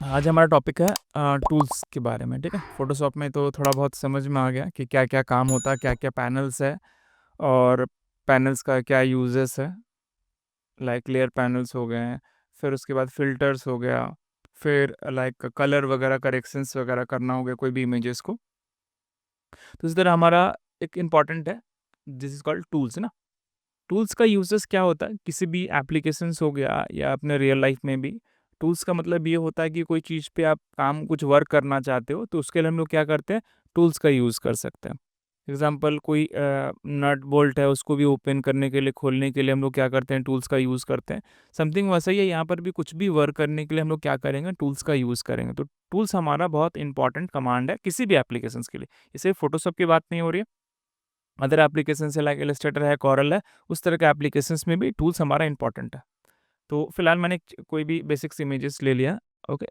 आज हमारा टॉपिक है टूल्स के बारे में, ठीक है। फ़ोटोशॉप में तो थोड़ा बहुत समझ में आ गया कि क्या-क्या काम होता है, क्या-क्या पैनल्स है और पैनल्स का क्या यूज़ेस है। लाइक लेयर पैनल्स हो गए हैं, फिर उसके बाद फ़िल्टर्स हो गया, फिर लाइक कलर वगैरह करेक्शंस वगैरह करना हो गया कोई भी इमेजेस को। तो इस तरह हमारा एक इम्पॉर्टेंट है, दिस इज़ कॉल्ड टूल्स, है ना। टूल्स का यूजेस क्या होता है, किसी भी एप्लीकेशंस हो गया या अपने रियल लाइफ में भी टूल्स का मतलब ये होता है कि कोई चीज़ पे आप काम कुछ वर्क करना चाहते हो तो उसके लिए हम लोग क्या करते हैं, टूल्स का यूज़ कर सकते हैं। एग्जांपल कोई नट बोल्ट है, उसको भी ओपन करने के लिए, खोलने के लिए हम लोग क्या करते हैं, टूल्स का यूज़ करते हैं। समथिंग वैसा ही है, यहाँ पर भी कुछ भी वर्क करने के लिए हम लोग क्या करेंगे, टूल्स का यूज़ करेंगे। तो टूल्स हमारा बहुत इंपॉर्टेंट कमांड है किसी भी एप्लीकेशंस के लिए। इसे फोटोशॉप की बात नहीं हो रही है, अदर एप्लीकेशन से लाइक इलस्ट्रेटर है, कॉरल है, उस तरह के एप्लीकेशंस में भी टूल्स हमारा इंपॉर्टेंट है। तो फिलहाल मैंने कोई भी बेसिक्स इमेजेस ले लिया। ओके,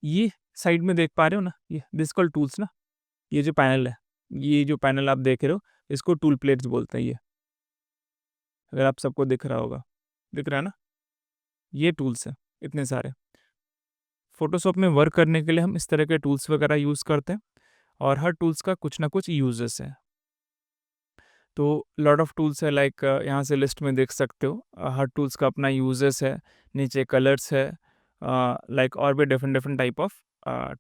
ये साइड में देख पा रहे हो ना, ये दिस कॉल्ड टूल्स ना। ये जो पैनल है, ये जो पैनल आप देख रहे हो, इसको टूल प्लेट्स बोलते हैं। ये अगर आप सबको दिख रहा होगा, दिख रहा है ना, ये टूल्स है इतने सारे। फोटोशॉप में वर्क करने के लिए हम इस तरह के टूल्स वगैरह यूज़ करते हैं और हर टूल्स का कुछ ना कुछ यूजेस है। तो लॉट ऑफ टूल्स है, लाइक यहाँ से लिस्ट में देख सकते हो। हर टूल्स का अपना यूजेस है, नीचे कलर्स है, लाइक और भी different different type of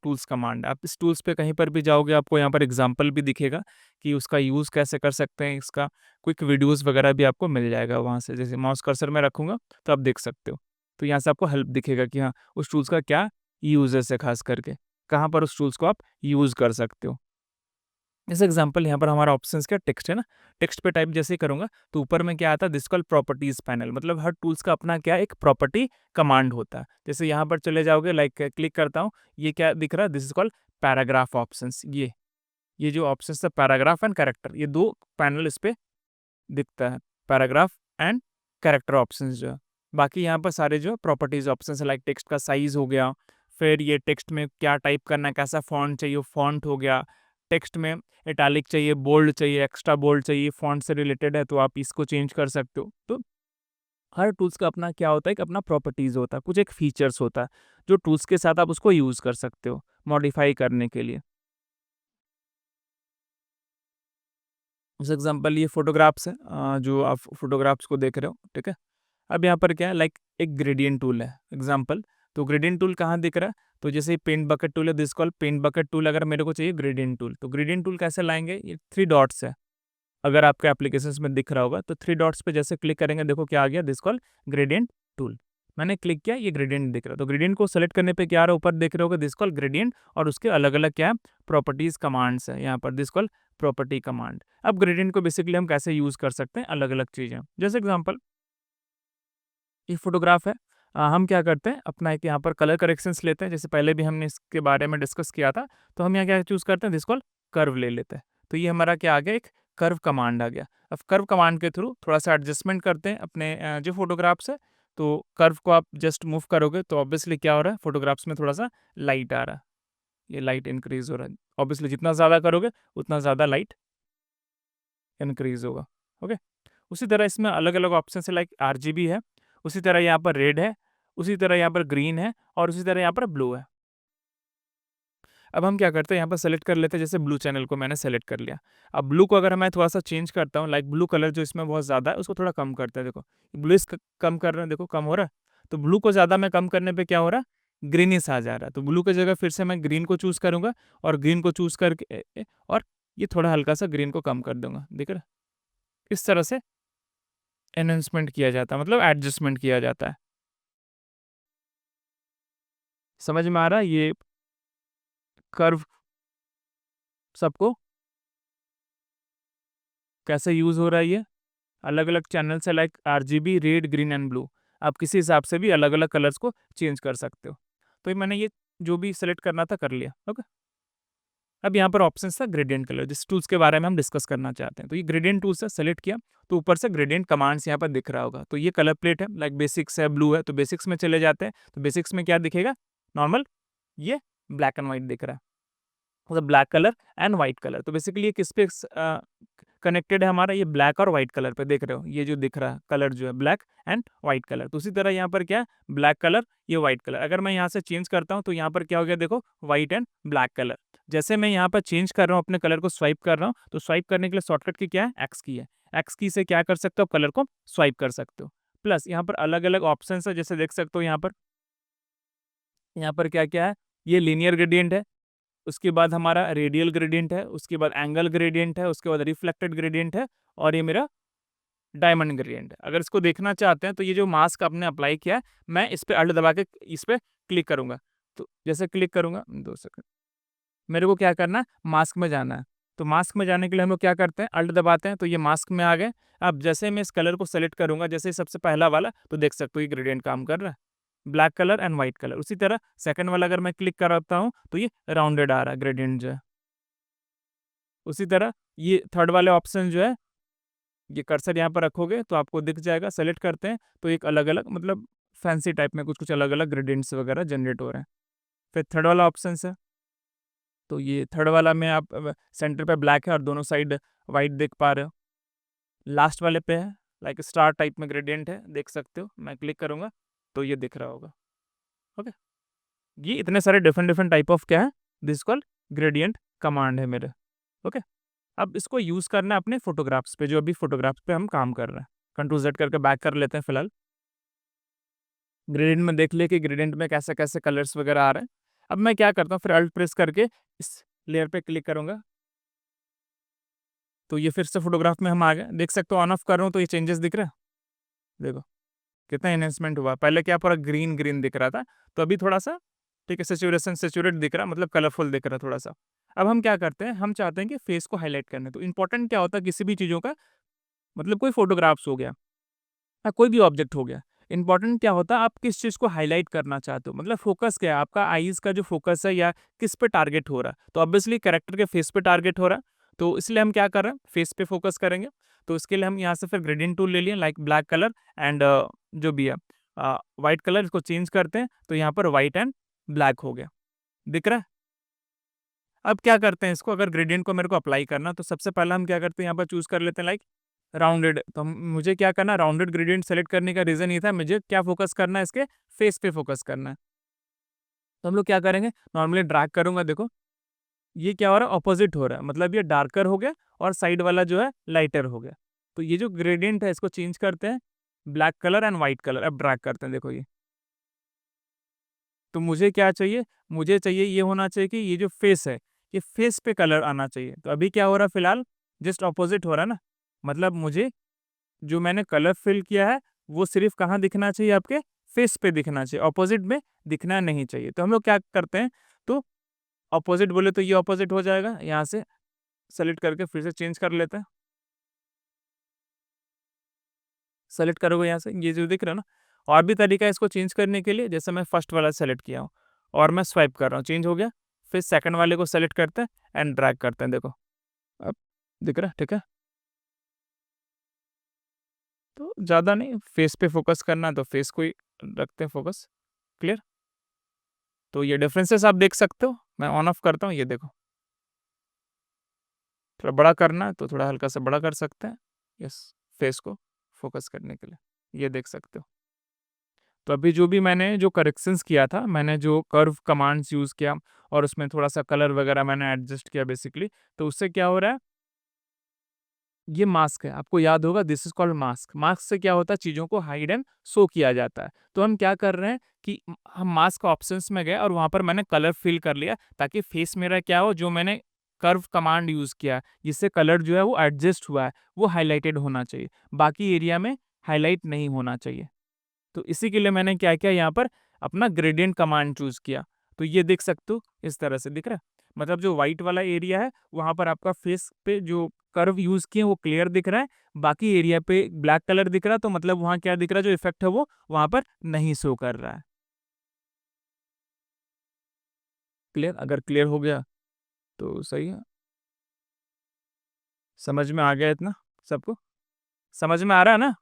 tools command. आप इस टूल्स पे कहीं पर भी जाओगे, आपको यहाँ पर एग्जांपल भी दिखेगा कि उसका यूज़ कैसे कर सकते हैं। इसका क्विक वीडियोस वगैरह भी आपको मिल जाएगा वहाँ से। जैसे माउस कर्सर में रखूँगा तो आप देख सकते हो। तो यहाँ से आपको हेल्प दिखेगा कि हाँ, उस टूल्स का क्या यूजेस है, खास करके कहाँ पर उस टूल्स को आप यूज़ कर सकते हो। जैसे एग्जांपल यहाँ पर हमारा ऑप्शंस क्या टेक्स्ट है ना, टेक्स्ट पे टाइप जैसे ही करूँगा तो ऊपर में क्या आता है, दिस कॉल्ड प्रॉपर्टीज पैनल। मतलब हर टूल्स का अपना क्या एक प्रॉपर्टी कमांड होता है। जैसे यहाँ पर चले जाओगे, लाइक क्लिक करता हूँ, ये क्या दिख रहा है, this is called paragraph options. ये जो ऑप्शंस है, पैराग्राफ एंड कैरेक्टर, ये दो पैनल इस पे दिखता है, पैराग्राफ एंड कैरेक्टर ऑप्शंस जो है। बाकी यहाँ पर सारे जो प्रॉपर्टीज ऑप्शंस है, लाइक टेक्स्ट का साइज हो गया, फिर ये टेक्स्ट में क्या टाइप करना है, कैसा फॉन्ट चाहिए, फॉन्ट हो गया। टेक्स्ट में इटैलिक चाहिए, बोल्ड चाहिए, एक्स्ट्रा बोल्ड चाहिए, फॉन्ट से रिलेटेड है तो आप इसको चेंज कर सकते हो। तो हर टूल्स का अपना क्या होता है, एक अपना प्रॉपर्टीज होता है, कुछ एक फीचर्स होता है जो टूल्स के साथ आप उसको यूज कर सकते हो मॉडिफाई करने के लिए। जैसे एग्जांपल ये फोटोग्राफ्स है, जो आप फोटोग्राफ्स को देख रहे हो, ठीक है। अब यहाँ पर क्या है, लाइक एक ग्रेडियंट टूल है एग्जांपल। तो ग्रेडियंट टूल कहाँ दिख रहा है, तो जैसे पेंट बकेट टूल है, this call paint bucket tool. अगर मेरे को चाहिए ग्रेडियंट टूल, तो ग्रेडियंट टूल कैसे लाएंगे, ये थ्री डॉट्स है। अगर आपके एप्लीकेशंस में दिख रहा होगा तो थ्री डॉट्स पे जैसे क्लिक करेंगे, देखो क्या आ गया, दिस कॉल ग्रेडियंट टूल। मैंने क्लिक किया, ये ग्रेडियंट दिख रहा है। तो ग्रेडियंट को सेलेक्ट करने पे क्या आ रहा है, ऊपर देख रहे होगे, दिस कॉल ग्रेडियंट, और उसके अलग अलग क्या प्रॉपर्टीज कमांड्स है यहाँ पर, दिस कॉल प्रॉपर्टी कमांड। अब ग्रेडियंट को बेसिकली हम कैसे यूज कर सकते हैं, अलग अलग चीजें। जैसे एग्जाम्पल ये फोटोग्राफ है, हम क्या करते हैं, अपना एक यहाँ पर कलर करेक्शंस लेते हैं, जैसे पहले भी हमने इसके बारे में डिस्कस किया था। तो हम यहाँ क्या चूज़ करते हैं, दिस कॉल कर्व ले लेते हैं। तो ये हमारा क्या आ गया, एक कर्व कमांड आ गया। अब कर्व कमांड के थ्रू थोड़ा सा एडजस्टमेंट करते हैं अपने जो फोटोग्राफ्स है। तो कर्व को आप जस्ट मूव करोगे तो ऑब्वियसली क्या हो रहा है, फोटोग्राफ्स में थोड़ा सा लाइट आ रहा है, ये लाइट इंक्रीज हो रहा है। ऑब्वियसली जितना ज़्यादा करोगे उतना ज़्यादा लाइट इंक्रीज होगा। ओके, उसी तरह इसमें अलग अलग ऑप्शन है, लाइक आरजीबी है, उसी तरह यहाँ पर रेड है, उसी तरह यहाँ पर ग्रीन है, और उसी तरह यहाँ पर ब्लू है। अब हम क्या करते हैं, यहाँ पर सेलेक्ट कर लेते हैं, जैसे ब्लू चैनल को मैंने सेलेक्ट कर लिया। अब ब्लू को अगर मैं थोड़ा सा चेंज करता हूँ, लाइक ब्लू कलर जो इसमें बहुत ज़्यादा है उसको थोड़ा कम करते हैं। देखो ब्लू कम कर रहे हैं, देखो कम हो रहा है। तो ब्लू को ज़्यादा में कम करने पर क्या हो रहा है, ग्रीनिश आ जा रहा है। तो ब्लू की जगह फिर से मैं ग्रीन को चूज़ करूँगा, और ग्रीन को चूज़ करके और ये थोड़ा हल्का सा ग्रीन को कम कर दूंगा, देख रहे, इस तरह से एनहेंसमेंट किया जाता है, मतलब एडजस्टमेंट किया जाता है। समझ में आ रहा है ये कर्व सबको कैसे यूज़ हो रहा है ये? अलग-अलग चैनल्स है, like RGB, red, green and blue. आप किसी हिसाब से भी अलग-अलग कलर्स को चेंज कर सकते हो। तो ये मैंने ये जो भी सेलेक्ट करना था कर लिया। ओके। अब यहाँ पर ऑप्शंस था ग्रेडियंट कलर, जिस टूल्स के बारे में हम डिस्कस करना चाहते हैं। तो ये ग्रेडियंट टूल्स है, सेलेक्ट किया तो ऊपर से ग्रेडियंट कमांड्स यहाँ पर दिख रहा होगा। तो ये कलर प्लेट है, लाइक बेसिक्स है, ब्लू है, तो बेसिक्स में चले जाते हैं। तो बेसिक्स में क्या दिखेगा, नॉर्मल ये ब्लैक एंड व्हाइट दिख रहा है, मतलब black colour and white colour. तो बेसिकली ये किस पे कनेक्टेड है हमारा ये ब्लैक और व्हाइट कलर पे, देख रहे हो ये जो दिख रहा है कलर जो है ब्लैक एंड व्हाइट कलर। तो उसी तरह यहाँ पर क्या है, ब्लैक कलर, ये व्हाइट कलर। अगर मैं यहाँ से चेंज करता हूँ तो यहाँ पर क्या हो गया, देखो व्हाइट एंड ब्लैक कलर। जैसे मैं यहाँ पर चेंज कर रहा हूँ, अपने कलर को स्वाइप कर रहा हूँ, तो स्वाइप करने के लिए शॉर्टकट की क्या है, एक्स की है। एक्स की से क्या कर सकते हो, कलर को स्वाइप कर सकते हो। प्लस यहाँ पर अलग अलग ऑप्शन है, जैसे देख सकते हो यहाँ पर क्या क्या है, ये लीनियर ग्रेडियंट है, उसके बाद हमारा रेडियल ग्रेडियंट है, उसके बाद एंगल ग्रेडियंट है, उसके बाद रिफ्लेक्टेड ग्रेडियंट है, और ये मेरा डायमंड ग्रेडियंट है। अगर इसको देखना चाहते हैं तो ये जो मास्क आपने अप्लाई किया है, मैं इस पे अल्ट दबा के इस पे क्लिक करूंगा। तो जैसे क्लिक करूंगा, 2 सेकंड, मेरे को क्या करना है, मास्क में जाना है। तो मास्क में जाने के लिए हम लोग क्या करते हैं, अल्ट दबाते हैं, तो ये मास्क में आ गए। अब जैसे मैं इस कलर को सेलेक्ट करूंगा, जैसे सबसे पहला वाला, तो देख सकते हो ये ग्रेडियंट काम कर रहा है, black colour and white colour. उसी तरह सेकंड वाला अगर मैं क्लिक कराता हूँ तो ये राउंडेड आ रहा है ग्रेडियंट जो है। उसी तरह ये थर्ड वाले ऑप्शन जो है, ये कर्सर यहाँ पर रखोगे तो आपको दिख जाएगा, सेलेक्ट करते हैं तो एक अलग अलग मतलब फैंसी टाइप में कुछ कुछ अलग अलग ग्रेडियंट्स वगैरह जनरेट हो रहे हैं। फिर थर्ड वाला ऑप्शन है, तो ये थर्ड वाला में आप सेंटर पे ब्लैक है और दोनों साइड वाइट देख पा रहे हो। लास्ट वाले पे है लाइक स्टार टाइप में ग्रेडियंट है, देख सकते हो, मैं क्लिक करूंगा तो ये दिख रहा होगा। ओके, ये इतने सारे डिफरेंट डिफरेंट टाइप ऑफ क्या है, दिस कॉल ग्रेडियंट कमांड है मेरे। ओके, अब इसको यूज करना है अपने फोटोग्राफ्स पे, जो अभी फोटोग्राफ्स पे हम काम कर रहे हैं। कंट्रोल जेड करके बैक कर लेते हैं फिलहाल। ग्रेडियंट में देख ले कि ग्रेडियंट में कैसे कैसे कलर्स वगैरह आ रहे हैं। अब मैं क्या करता हूँ, फिर अल्ट प्रेस करके इस लेयर पे क्लिक करूंगा, तो ये फिर से फोटोग्राफ में हम आ गए। देख सकते हो ऑन ऑफ कर रहा हूँ तो ये चेंजेस दिख रहा है, देखो कितना एनहेंसमेंट हुआ। पहले क्या पूरा ग्रीन ग्रीन दिख रहा था, तो अभी थोड़ा सा ठीक है, सेचुरेशन सेचुरेट दिख रहा, मतलब कलरफुल दिख रहा थोड़ा सा। अब हम क्या करते हैं, हम चाहते हैं कि फेस को हाईलाइट करने। तो इंपॉर्टेंट क्या होता है किसी भी चीज़ों का, मतलब कोई फोटोग्राफ्स हो गया या कोई भी ऑब्जेक्ट हो गया, इंपॉर्टेंट क्या होता है आप किस चीज़ को हाईलाइट करना चाहते हो, मतलब फोकस क्या है आपका, आईज का जो फोकस है या किस पे टारगेट हो रहा है। तो ऑब्वियसली कैरेक्टर के फेस पे टारगेट हो रहा है, तो इसलिए हम क्या कर रहे हैं, फेस पे फोकस करेंगे। तो इसके लिए हम यहाँ से फिर ग्रेडियंट टूल ले लिए, लाइक ब्लैक कलर एंड जो भी है वाइट कलर, इसको चेंज करते हैं तो यहाँ पर वाइट एंड ब्लैक हो गया, दिख रहा है। अब क्या करते हैं इसको, अगर ग्रेडियंट को मेरे को अप्लाई करना, तो सबसे पहला हम क्या करते हैं, यहाँ पर चूज कर लेते हैं लाइक राउंडेड। तो मुझे क्या करना है, राउंडेड ग्रेडियंट सेलेक्ट करने का रीजन ये था, मुझे क्या फोकस करना है, इसके फेस पे फोकस करना है। तो हम लोग क्या करेंगे, नॉर्मली ड्रैग करूंगा, देखो ये क्या हो रहा है, ऑपोजिट हो रहा है, मतलब ये डार्कर हो गया और साइड वाला जो है लाइटर हो गया। तो ये जो ग्रेडियंट है इसको चेंज करते हैं, black colour and white colour. अब ड्रैग करते हैं, देखो ये, तो मुझे क्या चाहिए, मुझे चाहिए ये होना चाहिए कि ये जो फेस है, ये फेस पे कलर आना चाहिए। तो अभी क्या हो रहा है, फिलहाल जस्ट ऑपोजिट हो रहा है ना, मतलब मुझे जो मैंने कलर फिल किया है वो सिर्फ कहाँ दिखना चाहिए, आपके फेस पे दिखना चाहिए, ऑपोजिट में दिखना नहीं चाहिए। तो हम लोग क्या करते हैं, तो ऑपोजिट बोले तो ये ऑपोजिट हो जाएगा, यहाँ से सेलेक्ट करके फिर से चेंज कर लेते हैं। सेलेक्ट करोगे यहाँ से, ये जो दिख रहा है ना, और भी तरीका है इसको चेंज करने के लिए। जैसे मैं फर्स्ट वाला सेलेक्ट किया हूँ और मैं स्वाइप कर रहा हूँ, चेंज हो गया। फिर सेकंड वाले को सेलेक्ट करते हैं एंड ड्रैग करते हैं, देखो अब दिख रहा है, ठीक है। तो ज़्यादा नहीं, फेस पे फोकस करना है तो फेस को ही रखते हैं फोकस, क्लियर। तो ये डिफरेंसेस आप देख सकते हो, मैं ऑन ऑफ करता हूँ, ये देखो थोड़ा बड़ा करना है तो थोड़ा हल्का सा बड़ा कर सकते हैं, यस, फेस को फोकस करने के लिए, ये देख सकते हो। तो अभी जो भी मैंने जो करेक्शंस किया था, मैंने जो कर्व कमांड्स यूज़ किया और उसमें थोड़ा सा कलर वगैरह मैंने एडजस्ट किया बेसिकली, तो उससे क्या हो रहा है, ये मास्क है, आपको याद होगा this is called mask. Mask से क्या होता है, चीज़ों को हाइड एंड शो किया जाता है। तो हम क्या कर रहे हैं कि हम मास्क ऑप्शंस में गए और वहाँ पर मैंने कलर फिल कर लिया, ताकि फेस मेरा क्या हो, जो मैंने कर्व कमांड यूज़ किया जिससे कलर जो है वो एडजस्ट हुआ है, वो हाईलाइटेड होना चाहिए, बाकी एरिया में हाईलाइट नहीं होना चाहिए। तो इसी के लिए मैंने क्या किया, यहाँ पर अपना ग्रेडियंट कमांड चूज़ किया। तो ये देख सकते हो इस तरह से दिख रहा है, मतलब जो व्हाइट वाला एरिया है वहाँ पर आपका फेस पे जो कर्व यूज़ किए वो क्लियर दिख रहा है, बाकी एरिया पे ब्लैक कलर दिख रहा है, तो मतलब वहाँ क्या दिख रहा है, जो इफेक्ट है वो वहाँ पर नहीं शो कर रहा है। क्लियर, अगर क्लियर हो गया तो सही है। समझ में आ गया इतना सबको, समझ में आ रहा है ना?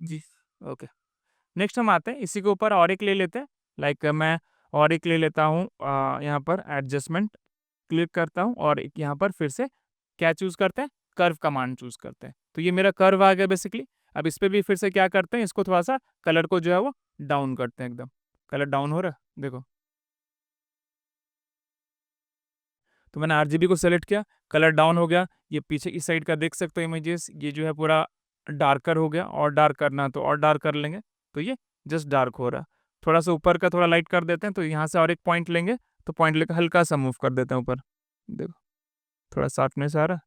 जी, ओके। नेक्स्ट हम आते हैं इसी के ऊपर और एक ले लेते हैं, लाइक मैं और एक ले लेता हूँ, यहाँ पर एडजस्टमेंट क्लिक करता हूँ और एक यहाँ पर फिर से क्या चूज़ करते हैं, कर्व कमांड चूज करते हैं। तो ये मेरा कर्व आ गया बेसिकली। अब इस पे भी फिर से क्या करते हैं, इसको थोड़ा सा कलर को जो है वो डाउन करते हैं, एकदम कलर डाउन हो रहा है देखो। तो मैंने आरजीबी को सेलेक्ट किया, कलर डाउन हो गया। ये पीछे की साइड का देख सकते हो इमेजेस, ये जो है पूरा डार्कर हो गया। और डार्क करना तो और डार्क कर लेंगे, तो ये जस्ट डार्क हो रहा है। थोड़ा सा ऊपर का थोड़ा लाइट कर देते हैं, तो यहाँ से और एक पॉइंट लेंगे, तो पॉइंट लेकर हल्का सा मूव कर देते हैं ऊपर। देखो थोड़ा शार्पनेस आ रहा है,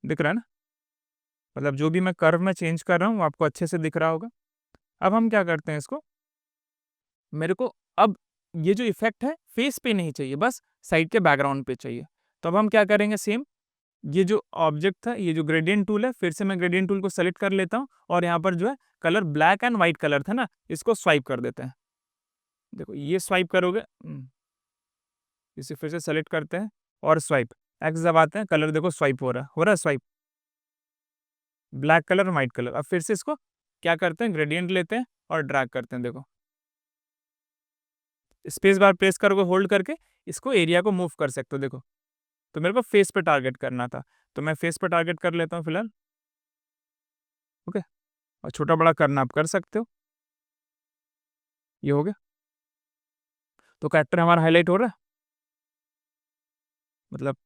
दिख रहा है ना। मतलब जो भी मैं कर्व में चेंज कर रहा हूँ वो आपको अच्छे से दिख रहा होगा। अब हम क्या करते हैं इसको, मेरे को अब ये जो इफेक्ट है फेस पे नहीं चाहिए, बस साइड के बैकग्राउंड पे चाहिए। तो अब हम क्या करेंगे, सेम ये जो ऑब्जेक्ट था, ये जो ग्रेडियंट टूल है, फिर से मैं ग्रेडियंट टूल को सेलेक्ट कर लेता हूँ और यहाँ पर जो है colour black and white colour था ना, इसको स्वाइप कर देते हैं। देखो ये स्वाइप करोगे, इसे फिर से सेलेक्ट करते हैं और स्वाइप, एक्स दबाते हैं, कलर देखो स्वाइप हो रहा है swipe, black colour white colour. अब फिर से इसको क्या करते हैं, ग्रेडियंट लेते हैं और ड्रैग करते हैं। देखो स्पेस बार प्रेस करोगे होल्ड करके, इसको एरिया को मूव कर सकते हो। देखो तो मेरे को फेस पे टारगेट करना था, तो मैं फेस पे टारगेट कर लेता हूँ फिलहाल। ओके, और छोटा बड़ा करना आप कर सकते हो। ये हो गया, तो कैरेक्टर हमारा हाईलाइट हो रहा है। मतलब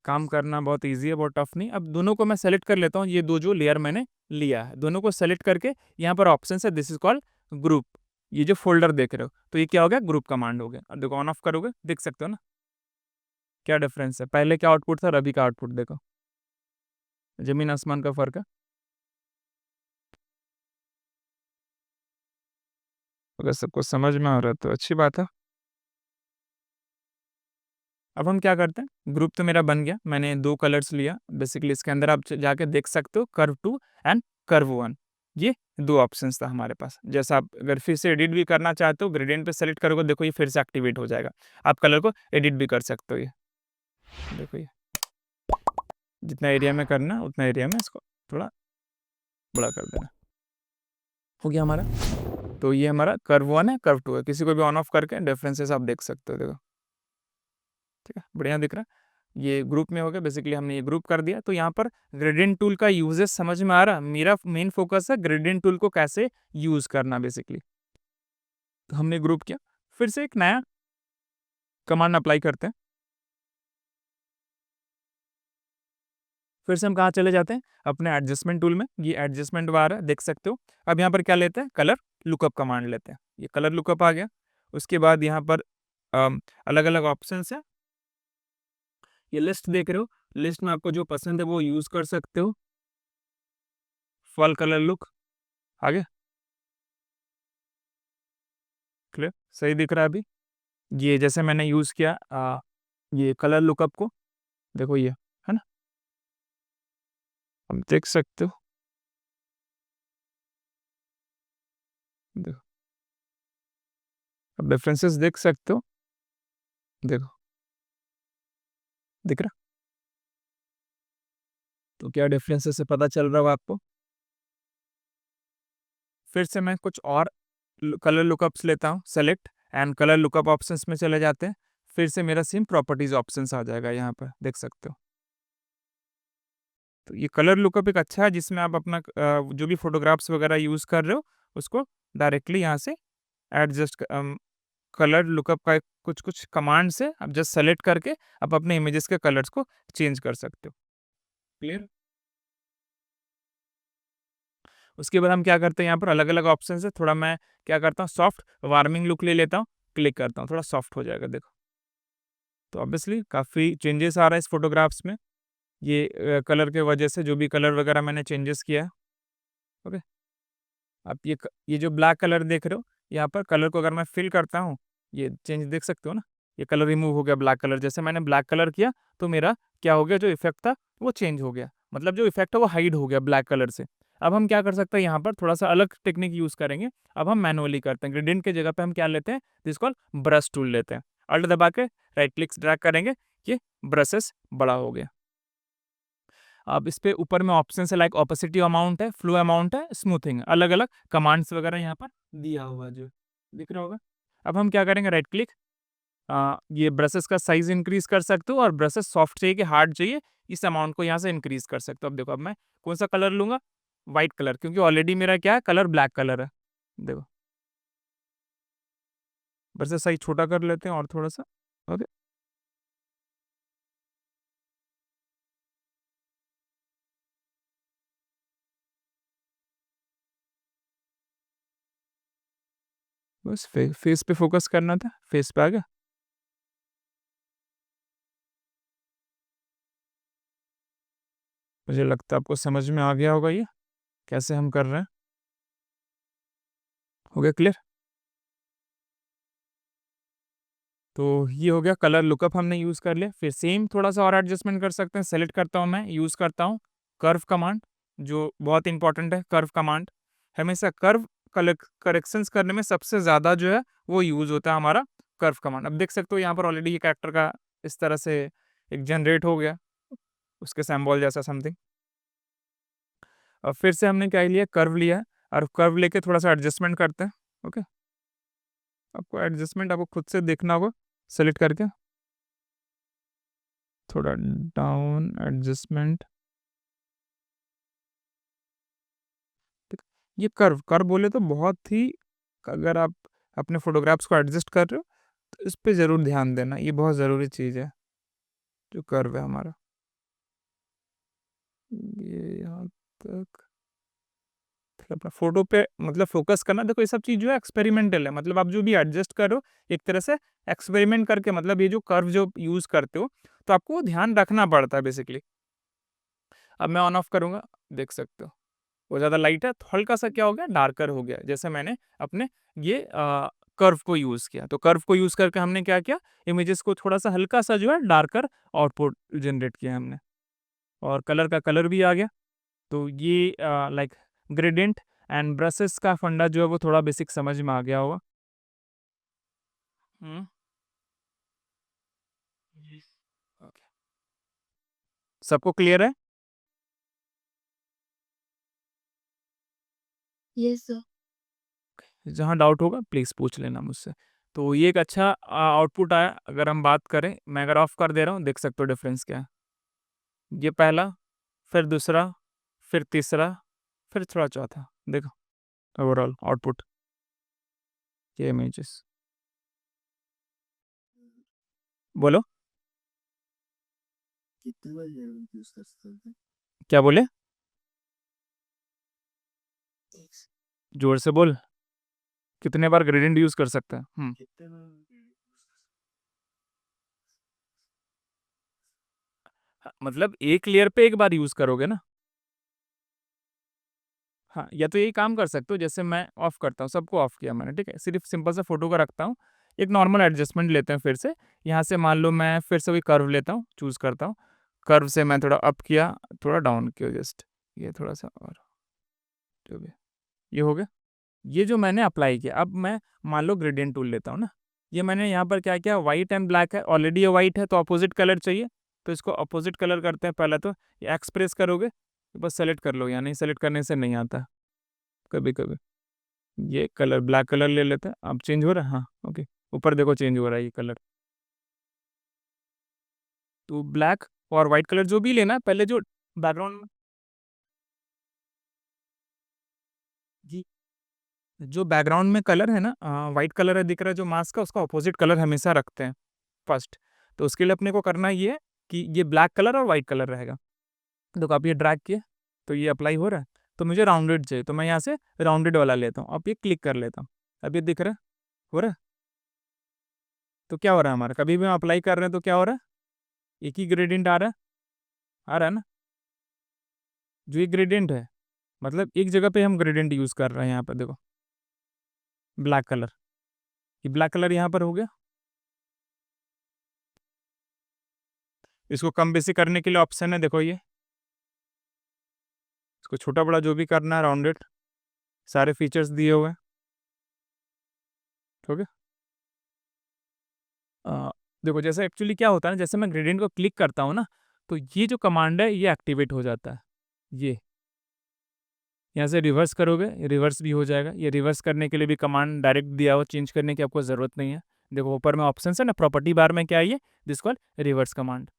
काम करना बहुत इजी है, बहुत टफ नहीं। अब दोनों को मैं सेलेक्ट कर लेता हूँ, ये दो जो लेयर मैंने लिया है, दोनों को सेलेक्ट करके यहाँ पर ऑप्शन है, दिस इज कॉल्ड ग्रुप। ये जो फोल्डर देख रहे हो, तो ये क्या हो गया, ग्रुप कमांड हो गया। अब देखो ऑन ऑफ करोगे, देख सकते हो ना क्या डिफरेंस है, पहले क्या आउटपुट था और अभी का आउटपुट देखो, जमीन आसमान का फर्क है। अगर सबको समझ में आ रहा है तो अच्छी बात है। अब हम क्या करते हैं, ग्रुप तो मेरा बन गया, मैंने दो कलर्स लिया बेसिकली। इसके अंदर आप जाके देख सकते हो कर्व 2 एंड कर्व 1, ये दो ऑप्शंस था हमारे पास। जैसा आप अगर फिर से एडिट भी करना चाहते हो, ग्रेडियंट पे सेलेक्ट करोगे, देखो ये फिर से एक्टिवेट हो जाएगा। आप कलर को एडिट भी कर सकते हो। ये देखो, ये जितना एरिया में करना उतना एरिया में इसको थोड़ा बड़ा कर देना। हो गया हमारा। तो ये हमारा कर्व 1 है, कर्व 2 है। किसी को भी ऑन ऑफ करके डिफरेंसेस आप देख सकते हो। देखो ठीक है, बढ़िया दिख रहा है। ये ग्रुप में हो गया, बेसिकली हमने ये ग्रुप कर दिया। तो यहाँ पर ग्रेडियंट टूल का यूजेस समझ में आ रहा। मेरा मेन फोकस है ग्रेडियंट टूल को कैसे यूज करना बेसिकली। तो हमने ग्रुप किया, फिर से एक नया कमांड अप्लाई करते हैं। फिर से हम कहाँ चले जाते हैं, अपने एडजस्टमेंट टूल में। ये एडजस्टमेंट बार है, देख सकते हो। अब यहाँ पर क्या लेते हैं, कलर लुकअप कमांड लेते हैं। ये कलर लुकअप आ गया। उसके बाद यहाँ पर अलग अलग ऑप्शन है। ये लिस्ट देख रहे हो, लिस्ट में आपको जो पसंद है वो यूज कर सकते हो। फॉल कलर लुक आगे क्लियर, सही दिख रहा है अभी। ये जैसे मैंने यूज किया ये कलर लुकअप को, देखो ये है ना, हम देख सकते हो। देखो अब डिफरेंसेस देख सकते हो, देखो दिख रहा। तो क्या डिफरेंसेस से पता चल रहा होगा आपको। फिर से मैं कुछ और कलर लुकअप्स लेता हूँ, select and colour lookup options में चले जाते हैं। फिर से मेरा सेम प्रॉपर्टीज ऑप्शंस आ जाएगा, यहाँ पर देख सकते हो। तो ये कलर लुकअप एक अच्छा है, जिसमें आप अपना जो भी फोटोग्राफ्स वगैरह यूज कर रहे हो उसको डायरेक्टली यहाँ से एडजस्ट, कलर लुकअप का कुछ कुछ कमांड से आप जस्ट सेलेक्ट करके आप अपने इमेजेस के कलर्स को चेंज कर सकते हो। क्लियर। उसके बाद हम क्या करते हैं, यहाँ पर अलग अलग ऑप्शन है। थोड़ा मैं क्या करता हूँ, सॉफ्ट वार्मिंग लुक ले लेता हूँ, क्लिक करता हूँ, थोड़ा सॉफ्ट हो जाएगा। देखो तो ऑब्वियसली काफ़ी चेंजेस आ रहा है इस फोटोग्राफ्स में, ये कलर के वजह से, जो भी कलर वगैरह मैंने चेंजेस किया है। ओके, आप ये जो ब्लैक कलर देख रहे हो, यहाँ पर कलर को अगर मैं फिल करता हूँ, ये चेंज देख सकते हो ना, ये कलर रिमूव हो गया ब्लैक कलर। जैसे मैंने ब्लैक कलर किया तो मेरा क्या हो गया, जो इफेक्ट था वो चेंज हो गया, मतलब जो इफेक्ट है वो हाइड हो गया ब्लैक कलर से। अब हम क्या कर सकते हैं, यहाँ पर थोड़ा सा अलग टेक्निक यूज करेंगे। अब हम मैनुअली करते हैं, ग्रेडियंट के जगह पे हम क्या लेते हैं, दिस कॉल ब्रश टूल लेते हैं। अल्ट दबा के राइट क्लिक ड्रैग करेंगे, ये ब्रशेस बड़ा हो गया। अब इस पे ऊपर में ऑप्शन है, लाइक ऑपेसिटी अमाउंट है, फ्लो अमाउंट है, स्मूथिंग, अलग अलग कमांड्स वगैरह यहाँ पर दिया हुआ जो दिख रहा होगा। अब हम क्या करेंगे, राइट क्लिक ये ब्रशेस का साइज़ इंक्रीज़ कर सकते हो और ब्रशेस सॉफ्ट चाहिए कि हार्ड चाहिए, इस अमाउंट को यहाँ से इंक्रीज़ कर सकते हो। अब देखो, अब मैं कौन-सा कलर लूँगा? व्हाइट कलर, क्योंकि ऑलरेडी मेरा क्या है, कलर ब्लैक कलर है। देखो, ब्रशेस साइज़ छोटा कर लेते हैं और थोड़ा-सा। ओके, बस फेस पे फ़ोकस करना था, फेस पे आ गया। मुझे लगता है आपको समझ में आ गया होगा ये, कैसे हम कर रहे हैं। हो गया क्लियर? तो ये हो गया, कलर लुकअप हमने यूज़ कर लिया। फिर सेम थोड़ा-सा और एडजस्टमेंट कर सकते हैं। सेलेक्ट करता हूँ मैं, यूज़ करता हूँ कर्व कमांड, जो बहुत इंपॉर्टेंट है। कर्व कमांड हमेशा कर्व करेक्शंस करने में सबसे ज़्यादा जो है वो यूज़ होता है हमारा कर्व कमांड। अब देख सकते हो यहाँ पर ऑलरेडी ये कैरेक्टर का इस तरह से एक जनरेट हो गया, उसके सिंबल जैसा समथिंग। अब फिर से हमने क्या लिया, कर्व लिया है और कर्व लेके थोड़ा-सा एडजस्टमेंट करते हैं। ओके? आपको एडजस्टमेंट आपको खुद से देखना होगा, सेलेक्ट करके थोड़ा डाउन एडजस्टमेंट। ठीक, ये कर्व कर्व बोले तो बहुत ही, अगर आप अपने फ़ोटोग्राफ्स को एडजस्ट कर रहे हो, तो इस पे ज़रूर ध्यान देना, ये बहुत ज़रूरी चीज़ है, जो कर्व है हमारा। ये यहाँ तक, फिर अपना फ़ोटो पे मतलब फ़ोकस करना। देखो, ये सब चीज़ जो है एक्सपेरिमेंटल है, मतलब आप जो भी एडजस्ट कर रहे हो, एक तरह से एक्सपेरिमेंट करके, मतलब ये जो कर्व जो यूज़ करते हो, तो आपको ध्यान रखना पड़ता है बेसिकली। अब मैं ऑन ऑफ करूँगा, देख सकते हो। वो ज़्यादा लाइट है, तो हल्का-सा क्या हो गया, डार्कर हो गया। जैसे मैंने अपने ये कर्व को यूज़ किया। तो कर्व को यूज़ करके हमने क्या किया, इमेजेस को थोड़ा-सा हल्का-सा जो है डार्कर आउटपुट जनरेट किया हमने, और कलर का कलर भी आ गया। तो ये लाइक ग्रेडिएंट एंड ब्रशेस का फंडा जो है वो थोड़ा बेसिक समझ में आ गया होगा। हुँ। ओके। सबको क्लियर है? Yes sir. जहाँ डाउट होगा प्लीज़ पूछ लेना मुझसे। तो ये एक अच्छा आउटपुट आया। अगर हम बात करें, मैं अगर ऑफ कर दे रहा हूँ, देख सकते हो डिफरेंस क्या है। ये पहला, फिर दूसरा, फिर तीसरा, फिर थोड़ा चौथा। देखो ओवरऑल आउटपुट, ये इमेजेस। बोलो, कितने बार यूज़ कर सकते हैं? क्या बोले? एक ज़ोर से बोल, कितने बार ग्रेडिएंट यूज़ कर सकते हैं? हुँ। कितने बार मतलब एक लेयर पे एक बार यूज़ करोगे ना? हाँ, या तो यही काम कर सकते हो, जैसे मैं ऑफ करता हूँ, सबको ऑफ किया मैंने, ठीक है? सिर्फ़ सिंपल सा फ़ोटो का रखता हूँ, एक नॉर्मल एडजस्टमेंट लेते हैं फिर से। यहाँ से मान लो मैं फिर से वही कर्व लेता हूँ, चूज़ करता हूँ। कर्व से मैं थोड़ा अप किया, थोड़ा डाउन किया जस्ट, ये थोड़ा-सा, और जो भी है, ये हो गया। ये जो मैंने अप्लाई किया, अब मैं मान लो ग्रेडिएंट टूल लेता हूँ ना, ये मैंने यहाँ पर क्या किया, व्हाइट एंड ब्लैक है, ऑलरेडी ये व्हाइट है तो अपोज़िट कलर चाहिए, तो इसको अपोज़िट कलर करते हैं। पहले तो ये एक्स प्रेस करोगे, तो बस सेलेक्ट कर लो, या नहीं सेलेक्ट करने से नहीं आता कभी-कभी। ये कलर ब्लैक कलर ले लेते हैं। अब चेंज हो रहा है? हाँ, ओके। ऊपर देखो चेंज हो रहा है ये कलर। तो ब्लैक और व्हाइट कलर जो भी लेना है, पहले जो बैकग्राउंड, जी, जो बैकग्राउंड में कलर है ना, व्हाइट कलर है दिख रहा है जो मास्क का, उसका अपोज़िट कलर हमेशा रखते हैं फर्स्ट। तो उसके लिए अपने को करना ये है कि ये ब्लैक कलर और व्हाइट कलर रहेगा। देखो आप ये ड्रैग किए, तो ये अप्लाई हो रहा है। तो मुझे राउंडेड चाहिए, तो मैं यहाँ से राउंडेड वाला लेता हूँ। अब ये क्लिक कर लेता हूँ। अब ये दिख रहा है? हो रहा है? तो क्या हो रहा है हमारा? कभी भी हम अप्लाई कर रहे हैं तो क्या हो रहा है? एक ही ग्रेडिएंट आ रहा है? आ रहा है ना? जो ये ग्रेडिएंट है, मतलब एक जगह पे हम ग्रेडिएंट यूज़ कर रहे हैं यहाँ पे देखो, ब्लैक कलर। ये ब्लैक कलर यहाँ पर हो गया। इसको कम-बेशी करने के लिए ऑप्शन है देखो ये। इसको छोटा-बड़ा जो भी करना है राउंडेड, सारे फीचर्स दिए हुए हैं। ठीक है? अ, देखो जैसे एक्चुअली क्या होता है ना, जैसे मैं ग्रेडिएंट को क्लिक करता हूँ ना, तो ये जो कमांड है ये एक्टिवेट हो जाता है। ये, यहाँ से रिवर्स करोगे, रिवर्स भी हो जाएगा। ये रिवर्स करने के लिए भी कमांड डायरेक्ट दिया हुआ, चेंज करने की आपको ज़रूरत नहीं है। देखो ऊपर में ऑप्शन है ना, प्रॉपर्टी बार में क्या है ये, दिस कॉल्ड रिवर्स कमांड।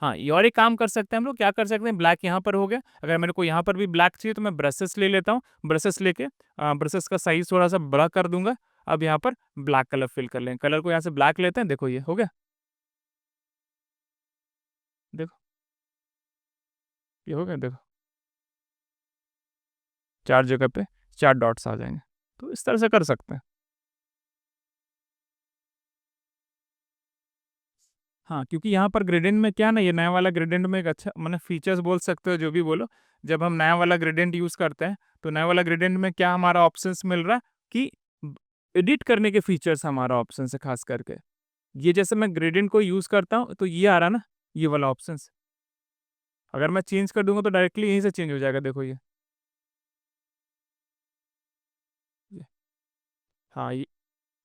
हाँ, ये और एक काम कर सकते हैं हम लोग, क्या कर सकते हैं, ब्लैक यहाँ पर हो गया, अगर मेरे को यहाँ पर भी ब्लैक चाहिए तो मैं ब्रशेस ले लेता हूँ, ब्रशेस लेके ब्रशेस का साइज थोड़ा सा बड़ा कर दूंगा। अब यहाँ पर ब्लैक कलर फिल कर लेंगे, कलर को यहाँ से ब्लैक लेते हैं, देखो ये हो गया, देखो ये हो गया, देखो 4 जगह पे 4 डॉट्स आ जाएंगे। तो इस तरह से कर सकते हैं। हाँ, क्योंकि यहाँ पर ग्रेडियंट में क्या ना, ये नया वाला ग्रेडियंट में एक अच्छा मैंने फीचर्स बोल सकते हो, जो भी बोलो, जब हम नया वाला ग्रेडियंट यूज़ करते हैं तो नया वाला ग्रेडियंट में क्या हमारा ऑप्शंस मिल रहा है कि एडिट करने के फीचर्स हमारा ऑप्शन है, खास करके ये जैसे मैं ग्रेडियंट को यूज़ करता हूँ तो ये आ रहा ना, ये वाला ऑप्शंस, अगर मैं चेंज कर दूंगा तो डायरेक्टली यहीं से चेंज हो जाएगा, देखो ये। हाँ, ये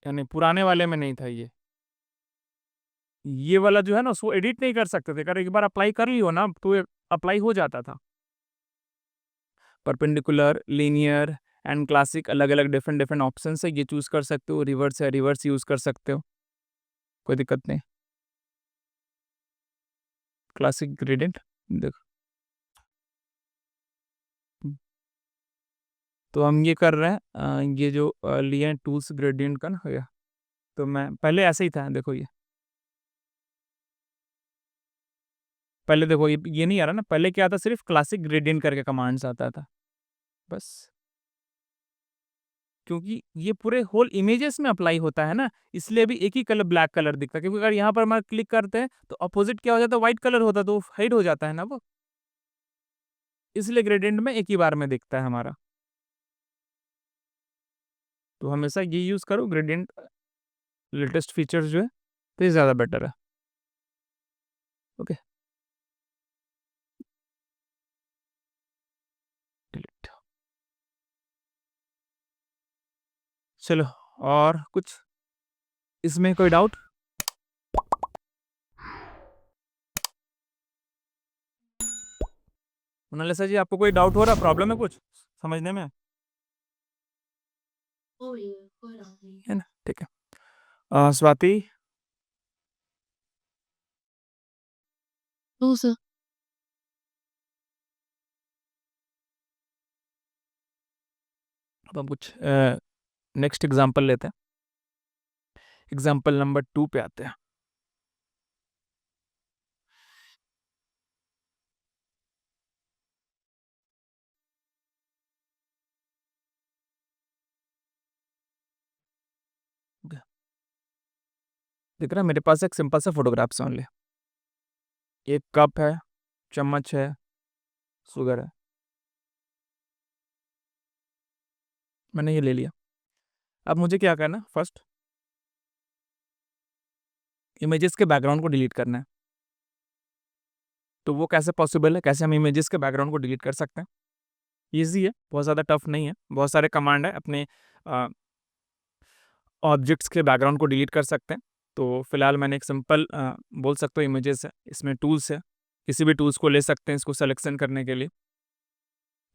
यानी पुराने वाले में नहीं था ये वाला जो है ना, उसको एडिट नहीं कर सकते थे, अगर एक बार अप्लाई कर लियो ना तो अप्लाई हो जाता था। परपेंडिकुलर, लीनियर एंड क्लासिक, अलग अलग डिफरेंट डिफरेंट ऑप्शन है, ये चूज कर सकते हो, रिवर्स है रिवर्स यूज कर सकते हो, कोई दिक्कत नहीं। क्लासिक ग्रेडियंट देखो, तो हम ये कर रहे हैं, ये जो लिए हैं टूल्स ग्रेडियंट का ना हो गया, तो मैं पहले ऐसे ही था, देखो ये पहले देखो ये नहीं आ रहा ना, पहले क्या आता, सिर्फ क्लासिक ग्रेडियंट करके कमांड्स आता था बस, क्योंकि ये पूरे होल इमेजेस में अप्लाई होता है ना, इसलिए भी एक ही कलर ब्लैक कलर दिखता है, क्योंकि अगर यहाँ पर मैं क्लिक करते हैं तो अपोजिट क्या हो जाता है, व्हाइट कलर होता है, तो हाइड हो जाता है ना वो, इसलिए ग्रेडियंट में एक ही बार में दिखता है हमारा। तो हमेशा ये यूज करो ग्रेडियंट, लेटेस्ट फीचर्स जो है तो ये ज्यादा बेटर है। Okay, delete. चलो, और कुछ इसमें कोई डाउट? मोनालिसा जी, आपको कोई डाउट हो रहा, प्रॉब्लम है कुछ समझने में? Oh yeah, quite often. है ना, ठीक है। Swati, No, sir. अब हम कुछ नेक्स्ट एग्जांपल लेते हैं, एग्जांपल नंबर 2 पे आते हैं। Okay. दिख रहा है मेरे पास एक सिंपल सा फोटोग्राफ्स ओनली, एक कप है, चम्मच है, शुगर है, मैंने ये ले लिया। अब मुझे क्या करना है, फर्स्ट इमेजेस के बैकग्राउंड को डिलीट करना है। तो वो कैसे पॉसिबल है, कैसे हम इमेजेस के बैकग्राउंड को डिलीट कर सकते हैं? ईजी है, बहुत ज़्यादा टफ नहीं है, बहुत सारे कमांड है, अपने ऑब्जेक्ट्स के बैकग्राउंड को डिलीट कर सकते हैं। तो फिलहाल मैंने एक सिंपल बोल सकते हो इमेजेस है, इसमें टूल्स है, किसी भी टूल्स को ले सकते हैं इसको सिलेक्शन करने के लिए।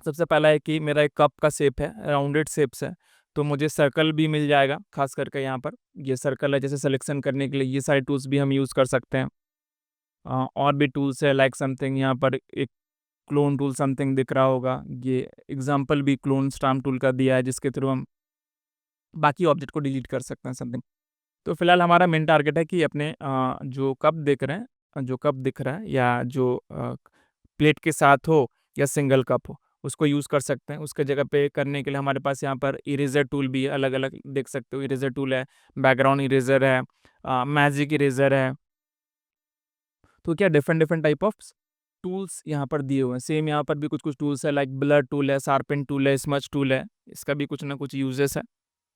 सबसे पहला है कि मेरा एक कप का शेप है, राउंडेड शेप्स है, तो मुझे सर्कल भी मिल जाएगा, खास करके यहाँ पर ये सर्कल है, जैसे सिलेक्शन करने के लिए ये सारे टूल्स भी हम यूज़ कर सकते हैं। और भी टूल्स है, लाइक समथिंग यहाँ पर एक क्लोन टूल समथिंग दिख रहा होगा, ये एग्जाम्पल भी क्लोन स्टाम्प टूल का दिया है, जिसके थ्रू हम बाकी ऑब्जेक्ट को डिलीट कर सकते हैं समथिंग। तो फिलहाल हमारा मेन टारगेट है कि अपने जो कप देख रहे हैं, जो कप दिख रहा है, या जो प्लेट के साथ हो या सिंगल कप हो, उसको यूज़ कर सकते हैं। उसके जगह पे करने के लिए हमारे पास यहाँ पर इरेजर टूल भी है, अलग अलग देख सकते हो, इरेजर टूल है, बैकग्राउंड इरेजर है, मैजिक इरेजर है। तो क्या different different type of tools यहाँ पर दिए हुए हैं। सेम यहाँ पर भी कुछ कुछ टूल्स है, लाइक ब्लर टूल है, शार्पन टूल है, स्मच टूल है, इसका भी कुछ ना कुछ यूजेस है,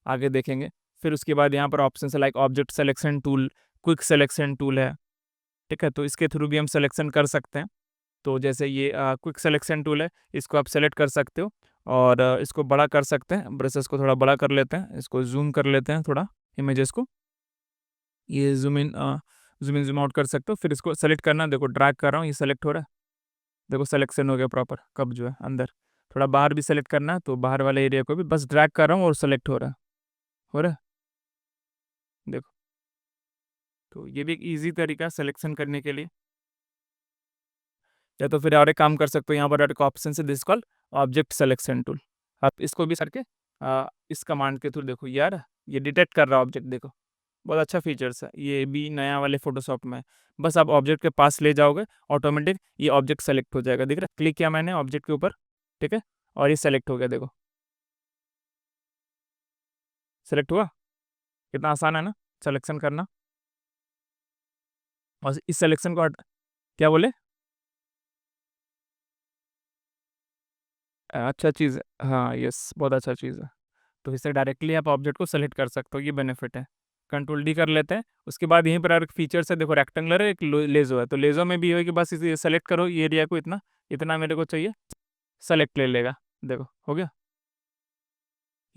आगे देखेंगे। फिर उसके बाद यहाँ पर ऑप्शन है like object selection tool, quick selection tool है, ठीक है, तो इसके थ्रू भी हम सिलेक्शन कर सकते हैं। तो जैसे ये क्विक सिलेक्शन टूल है, इसको आप सेलेक्ट कर सकते हो और इसको बड़ा कर सकते हैं, ब्रशेस को थोड़ा बड़ा कर लेते हैं, इसको जूम कर लेते हैं थोड़ा, इमेजेस को ये जूम इन जूम आउट कर सकते हो। फिर इसको सेलेक्ट करना, देखो ड्रैग कर रहा हूँ, ये सेलेक्ट हो रहा है, देखो सिलेक्शन हो गया प्रॉपर, कब जो है अंदर, थोड़ा बाहर भी सेलेक्ट करना है तो बाहर वाले एरिया को भी बस ड्रैग कर रहा हूँ और सेलेक्ट हो रहा है, हो रहा है, देखो तो ये भी एक ईजी तरीका है सिलेक्शन करने के लिए। या तो फिर और एक काम कर सकते हो, यहाँ पर एक ऑप्शन है this call object selection tool. आप इसको भी करके इस कमांड के थ्रू देखो यार ये डिटेक्ट कर रहा है ऑब्जेक्ट, देखो बहुत अच्छा फीचर्स है, ये भी नया वाले फोटोशॉप में है। बस आप ऑब्जेक्ट के पास ले जाओगे, ऑटोमेटिक ये ऑब्जेक्ट सेलेक्ट हो जाएगा, दिख रहा है, क्लिक किया मैंने ऑब्जेक्ट के ऊपर, ठीक है, और ये सेलेक्ट हो गया, देखो सेलेक्ट हुआ। कितना आसान है ना सिलेक्शन करना। और इस सिलेक्शन को क्या बोले, अच्छा चीज़ है, हाँ यस बहुत अच्छा चीज़ है। तो इससे डायरेक्टली आप ऑब्जेक्ट को सेलेक्ट कर सकते हो, ये बेनिफिट है। कंट्रोल डी कर लेते हैं, उसके बाद यहीं पर एक फीचर्स है, देखो रेक्टेंगुलर है, एक लेजो है, तो लेजो में भी है कि बस इसे सेलेक्ट करो, ये एरिया को इतना इतना मेरे को चाहिए, सेलेक्ट ले लेगा, देखो हो गया।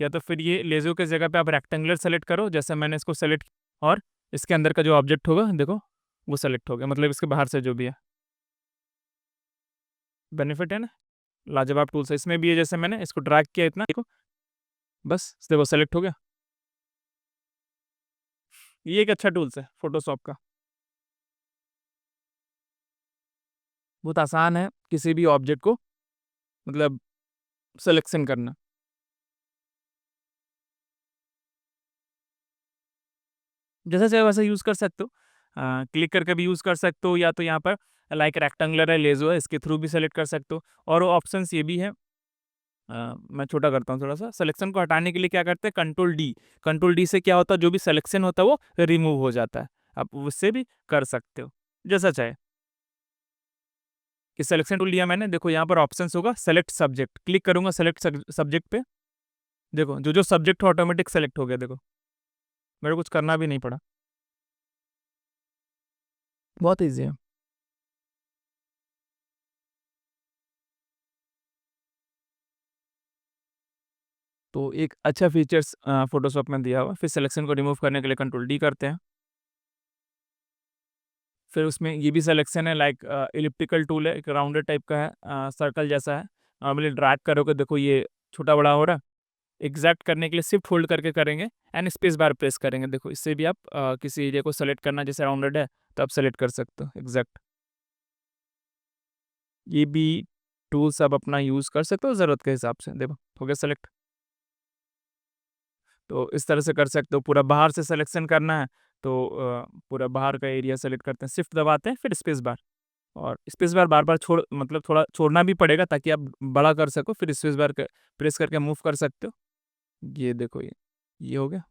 या तो फिर ये लेजो के जगह पे आप रेक्टेंगुलर सेलेक्ट करो, जैसे मैंने इसको सेलेक्ट, और इसके अंदर का जो ऑब्जेक्ट होगा देखो वो सेलेक्ट हो गया, मतलब इसके बाहर से जो भी है। बेनिफिट है ना, लाजवाब टूल्स है। इसमें भी है, जैसे मैंने इसको ड्रैग किया इतना, देखो बस देखो सेलेक्ट हो गया। ये एक अच्छा टूल्स है फोटोशॉप का, बहुत आसान है किसी भी ऑब्जेक्ट को मतलब सिलेक्शन करना। जैसे चाहे वैसे यूज़ कर सकते हो, क्लिक करके भी यूज़ कर सकते हो, या तो यहाँ पर लाइक रेक्टेंगुलर है, लेज़ो है, इसके थ्रू भी सेलेक्ट कर सकते हो। और वो ऑप्शंस ये भी है, मैं छोटा करता हूँ थोड़ा सा। सिलेक्शन को हटाने के लिए क्या करते हैं, कंट्रोल डी से क्या होता है, जो भी सिलेक्शन होता है वो रिमूव हो जाता है। आप उससे भी कर सकते हो जैसा चाहे। कि सिलेक्शन टूल लिया मैंने, देखो यहाँ पर ऑप्शंस होगा सेलेक्ट सब्जेक्ट, क्लिक करूंगा सेलेक्ट सब्जेक्ट पे, देखो जो जो सब्जेक्ट हो ऑटोमेटिक सेलेक्ट हो गया, देखो मेरे को कुछ करना भी नहीं पड़ा, बहुत ईजी है। तो एक अच्छा फीचर्स फोटोशॉप में दिया हुआ। फिर सिलेक्शन को रिमूव करने के लिए कंट्रोल डी करते हैं। फिर उसमें ये भी सिलेक्शन है, लाइक इलिप्टिकल टूल है, एक राउंडेड टाइप का है, सर्कल जैसा है। नॉर्मली ड्रैग करोगे, देखो ये छोटा बड़ा हो रहा है। एग्जैक्ट करने के लिए शिफ्ट होल्ड करके करेंगे एंड स्पेस बार प्रेस करेंगे, देखो इससे भी आप किसी एरिया को सेलेक्ट करना, जैसे राउंडेड है तो आप सेलेक्ट कर सकते हो एग्जैक्ट। ये भी टूल्स आप अपना यूज़ कर सकते हो ज़रूरत के हिसाब से, देखो हो गया सेलेक्ट। तो इस तरह से कर सकते हो। पूरा बाहर से सिलेक्शन करना है तो पूरा बाहर का एरिया सेलेक्ट करते हैं, शिफ्ट दबाते हैं, फिर स्पेस बार, और स्पेस बार बार-बार छोड़ मतलब थोड़ा छोड़ना भी पड़ेगा ताकि आप बड़ा कर सको, फिर स्पेस बार क प्रेस करके मूव कर सकते हो। ये देखो ये हो गया।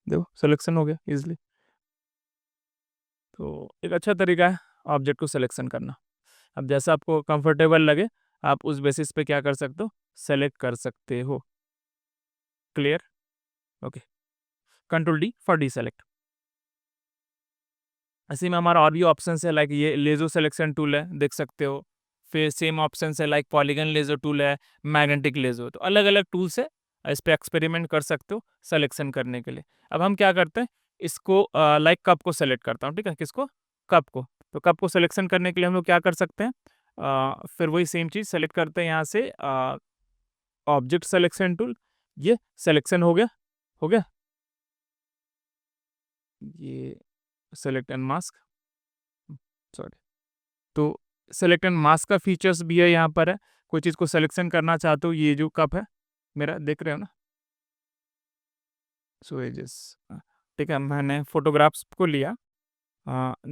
देखो सिलेक्शन हो गया ईज़िली। तो एक अच्छा तरीका है ऑब्जेक्ट को सिलेक्शन करना। अब जैसा आपको कंफर्टेबल लगे, आप उस बेसिस पे क्या कर सकते हो, सेलेक्ट कर सकते हो। Clear? Okay. Control D for deselect. इसी में हमारा और भी ऑप्शंस है, लाइक ये लेजो सिलेक्शन टूल है, देख सकते हो। फिर सेम ऑप्शंस है, लाइक पॉलीगन लेजो टूल है, मैग्नेटिक लेजो, तो अलग अलग टूल्स है, इस पे एक्सपेरिमेंट कर सकते हो सिलेक्शन करने के लिए। अब हम क्या करते हैं, इसको लाइक कप को सेलेक्ट करता हूँ, ठीक है, किसको, कप को। तो कप को सिलेक्शन करने के लिए हम लोग क्या कर सकते हैं, फिर वही सेम चीज़ सेलेक्ट करते हैं यहाँ से, ऑब्जेक्ट सिलेक्शन टूल, ये सिलेक्शन हो गया, हो गया। ये सेलेक्ट एंड मास्क, सॉरी। तो सेलेक्ट एंड मास्क का फीचर्स भी है यहाँ पर है। कोई चीज़ को सिलेक्शन करना चाहते हो, ये जो कप है मेरा, देख रहे हो ना, सो एजेस, ठीक है, मैंने फोटोग्राफ्स को लिया,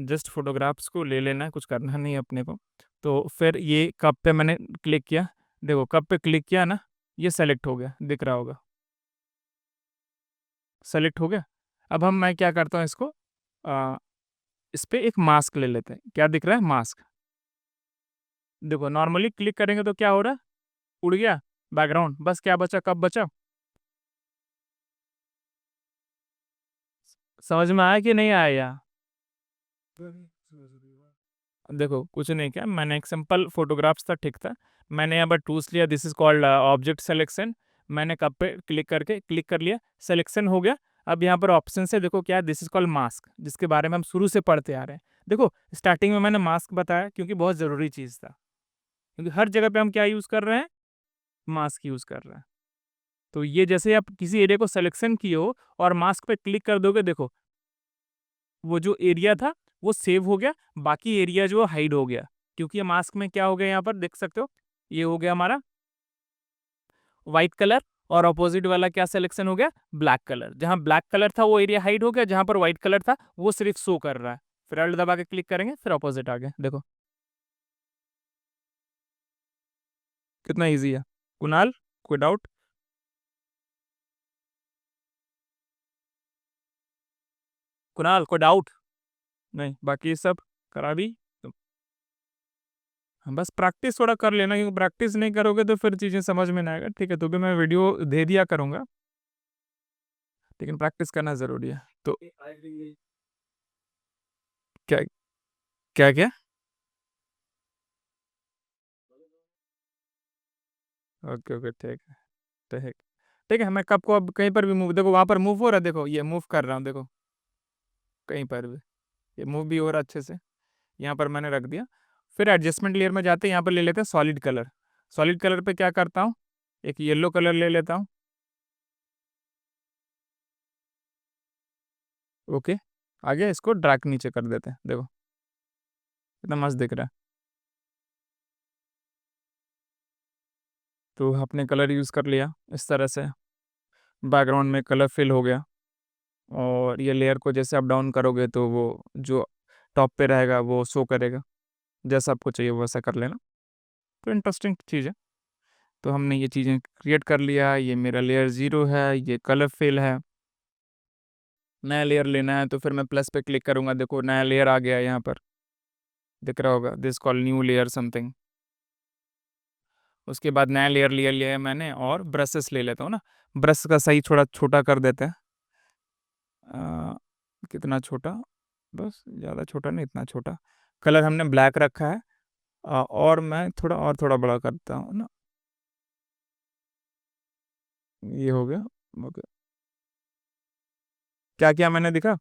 जस्ट फोटोग्राफ्स को ले लेना है, कुछ करना नहीं है अपने को। तो फिर ये कप पे मैंने क्लिक किया, देखो कप पे क्लिक किया ना, ये सेलेक्ट हो गया, दिख रहा होगा, सेलेक्ट हो गया। अब मैं क्या करता हूँ इसको, इस पे एक मास्क ले लेते हैं, क्या दिख रहा है, मास्क। देखो नॉर्मली क्लिक करेंगे तो क्या हो रहा है, उड़ गया बैकग्राउंड, बस क्या बचा, कब बचा, समझ में आया कि नहीं आया? देखो कुछ नहीं किया मैंने, एक सिंपल फोटोग्राफ्स था, ठीक था। मैंने यहाँ पर टूल्स लिया, this is called object selection. मैंने कप पे क्लिक कर लिया, सिलेक्शन हो गया। अब यहाँ पर ऑप्शन है, देखो क्या है, दिस इज कॉल्ड मास्क, जिसके बारे में हम शुरू से पढ़ते आ रहे हैं। देखो स्टार्टिंग में मैंने मास्क बताया क्योंकि बहुत ज़रूरी चीज़ था, क्योंकि हर जगह पे हम क्या यूज़ कर रहे हैं, मास्क यूज़ कर रहे हैं। तो ये जैसे आप किसी एरिया को सिलेक्शन किए हो और मास्क पे क्लिक कर दोगे, देखो वो जो एरिया था वो सेव हो गया, बाकी एरिया जो हाइड हो गया, क्योंकि ये मास्क में क्या हो गया, यहाँ पर देख सकते हो ये हो गया हमारा व्हाइट कलर, और अपोजिट वाला क्या सिलेक्शन हो गया, ब्लैक कलर। जहां ब्लैक कलर था वो एरिया हाइड हो गया, जहां पर व्हाइट कलर था वो सिर्फ शो कर रहा है। फिर अल्ट दबा के क्लिक करेंगे, फिर अपोजिट आ गया, देखो कितना ईजी है। कुणाल, कोई डाउट? कुणाल, कोई डाउट? नहीं, बाकी सब करा भी तो। हाँ, बस प्रैक्टिस थोड़ा कर लेना, क्योंकि प्रैक्टिस नहीं करोगे तो फिर चीज़ें समझ में ना आएगा। ठीक है, तो भी मैं वीडियो दे दिया करूँगा, लेकिन प्रैक्टिस करना ज़रूरी है। तो क्या क्या क्या? ओके ओके, ठीक है, ठीक। ठीक है, मैं कब को अब कहीं पर भी मूव, देखो वहाँ पर मूव हो रहा है, देखो ये मूव कर रहा हूँ, देखो कहीं पर भी ये मूव भी हो रहा है अच्छे से। यहाँ पर मैंने रख दिया। फिर एडजस्टमेंट लेयर में जाते हैं, यहाँ पर ले लेते हैं सॉलिड कलर। सॉलिड कलर पे क्या करता हूँ, एक येलो कलर ले लेता हूँ। ओके, आगे इसको ड्रैग नीचे कर देते हैं, देखो कितना मस्त दिख रहा है। तो आपने कलर यूज़ कर लिया इस तरह से, बैकग्राउंड में कलर फिल हो गया। और ये लेयर को जैसे आप डाउन करोगे तो वो जो टॉप पे रहेगा वो शो करेगा, जैसा आपको चाहिए वैसा कर लेना। तो इंटरेस्टिंग चीज़ है। तो हमने ये चीज़ें क्रिएट कर लिया, ये मेरा लेयर ज़ीरो है, ये कलर फिल है। नया लेयर लेना है तो फिर मैं प्लस पे क्लिक करूँगा, देखो नया लेयर आ गया यहाँ पर, दिख रहा होगा, this call new layer something. उसके बाद नया लेयर लिया है मैंने, और ब्रशेस ले लेता हूँ ना। ब्रश का सही थोड़ा छोटा कर देते हैं। अ, कितना छोटा, बस ज़्यादा छोटा नहीं, इतना छोटा। कलर हमने ब्लैक रखा है। और मैं थोड़ा बड़ा करता हूँ ना, ये हो गया। ओके, क्या किया मैंने, दिखा?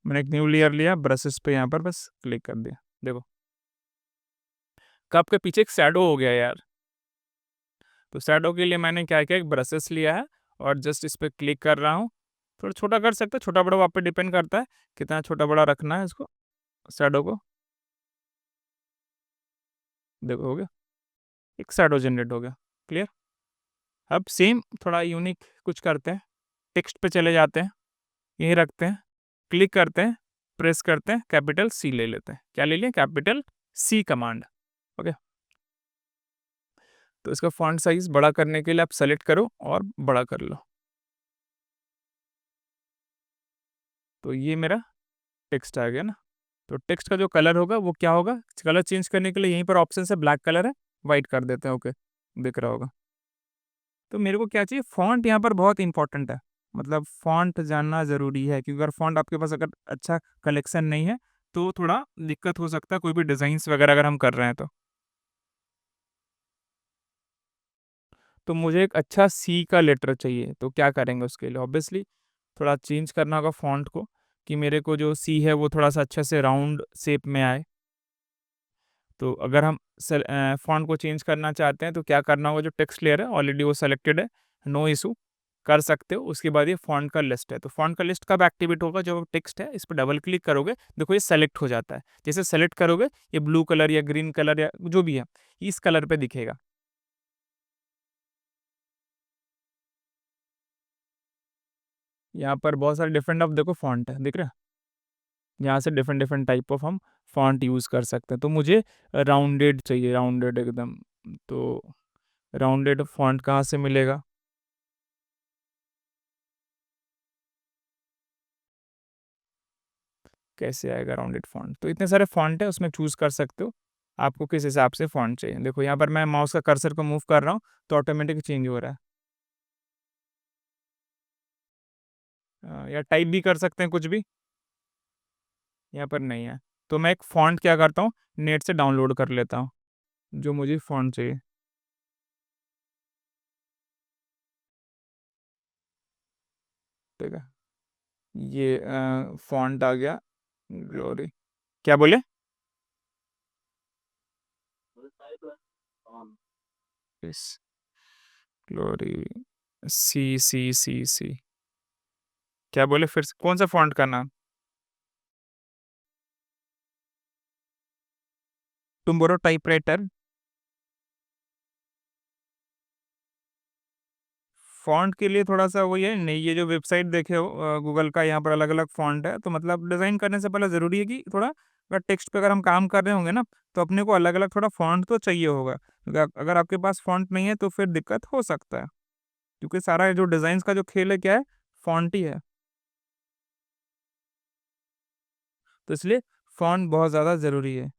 मैंने एक न्यू लेयर लिया, ब्रशेस पे यहाँ पर बस क्लिक कर दिया, देखो कप के पीछे एक शैडो हो गया यार। तो शैडो के लिए मैंने क्या किया, एक ब्रशेस लिया है और जस्ट इस पे क्लिक कर रहा हूँ। थोड़ा छोटा कर सकते हैं, छोटा बड़ा आप पे डिपेंड करता है कितना छोटा बड़ा रखना है इसको, शैडो को। देखो हो गया, एक शैडो जनरेट हो गया, क्लियर। अब सेम थोड़ा यूनिक कुछ करते हैं, टेक्स्ट पे चले जाते हैं, यहीं रखते हैं, क्लिक करते हैं, प्रेस करते हैं, कैपिटल सी ले लेते हैं। क्या ले लिया, कैपिटल सी कमांड। ओके, तो इसका फॉन्ट साइज बड़ा करने के लिए आप सेलेक्ट करो और बड़ा कर लो। तो ये मेरा टेक्स्ट आ गया ना। तो टेक्स्ट का जो कलर होगा वो क्या होगा, कलर चेंज करने के लिए यहीं पर ऑप्शन है, ब्लैक कलर है, वाइट कर देते हैं। ओके, दिख रहा होगा। तो मेरे को क्या चाहिए, फॉन्ट यहाँ पर बहुत इंपॉर्टेंट है, मतलब फॉन्ट जानना ज़रूरी है, क्योंकि अगर फॉन्ट आपके पास अगर अच्छा कलेक्शन नहीं है तो थोड़ा दिक्कत हो सकता है कोई भी डिज़ाइंस वगैरह अगर हम कर रहे हैं तो। मुझे एक अच्छा सी का लेटर चाहिए, तो क्या करेंगे उसके लिए, ऑब्वियसली थोड़ा चेंज करना होगा फ़ॉन्ट को, कि मेरे को जो सी है वो थोड़ा-सा अच्छे से राउंड शेप में आए। तो अगर हम फ़ॉन्ट को चेंज करना चाहते हैं तो क्या करना होगा, जो टेक्स्ट लेयर है ऑलरेडी वो सेलेक्टेड है, नो इश्यू, कर सकते हो। उसके बाद ये फ़ॉन्ट का लिस्ट है, तो फ़ॉन्ट का लिस्ट कब एक्टिवेट होगा, जब टेक्स्ट है इस पे डबल क्लिक करोगे, देखो ये सेलेक्ट हो जाता है। जैसे सेलेक्ट करोगे ये ब्लू कलर या ग्रीन कलर या जो भी है, इस कलर पे दिखेगा। यहाँ पर बहुत सारे डिफरेंट ऑफ देखो फ़ॉन्ट है, दिख रहा है? यहाँ से डिफरेंट डिफरेंट टाइप ऑफ हम फ़ॉन्ट यूज़ कर सकते हैं। तो मुझे राउंडेड चाहिए, राउंडेड एकदम। तो राउंडेड फ़ॉन्ट कहाँ से मिलेगा? कैसे आएगा राउंडेड फ़ॉन्ट? तो इतने सारे फ़ॉन्ट है, उसमें चूज़ कर सकते हो, आपको किस हिसाब से फ़ॉन्ट चाहिए। देखो यहाँ पर मैं माउस का कर्सर को मूव कर रहा हूँ, तो ऑटोमेटिक चेंज हो रहा है। या टाइप भी कर सकते हैं कुछ भी, यहाँ पर नहीं है। तो मैं एक फ़ॉन्ट क्या करता हूँ, नेट से डाउनलोड कर लेता हूँ, जो मुझे फ़ॉन्ट चाहिए। ठीक है, ये फ़ॉन्ट आ गया, ग्लोरी। क्या बोले? इस ग्लोरी सी। क्या बोले फिर से? कौन सा फॉन्ट का नाम? टुम्बोरो टाइपराइटर। फ़ॉन्ट के लिए थोड़ा-सा वही है, नहीं ये जो वेबसाइट देखे हो गूगल का, यहाँ पर अलग-अलग फ़ॉन्ट है, तो मतलब डिज़ाइन करने से पहले ज़रूरी है कि थोड़ा अगर टेक्स्ट पे अगर हम काम कर रहे होंगे ना, तो अपने को अलग-अलग थोड़ा फ़ॉन्ट तो चाहिए होगा। क्योंकि अगर आपके पास फ़ॉन्ट नहीं है तो फिर दिक्कत हो सकता है। क्योंकि सारा जो डिज़ाइन्स का जो खेल है क्या है, फ़ॉन्ट ही है। तो इसलिए फ़ॉन्ट बहुत ज़्यादा ज़रूरी है।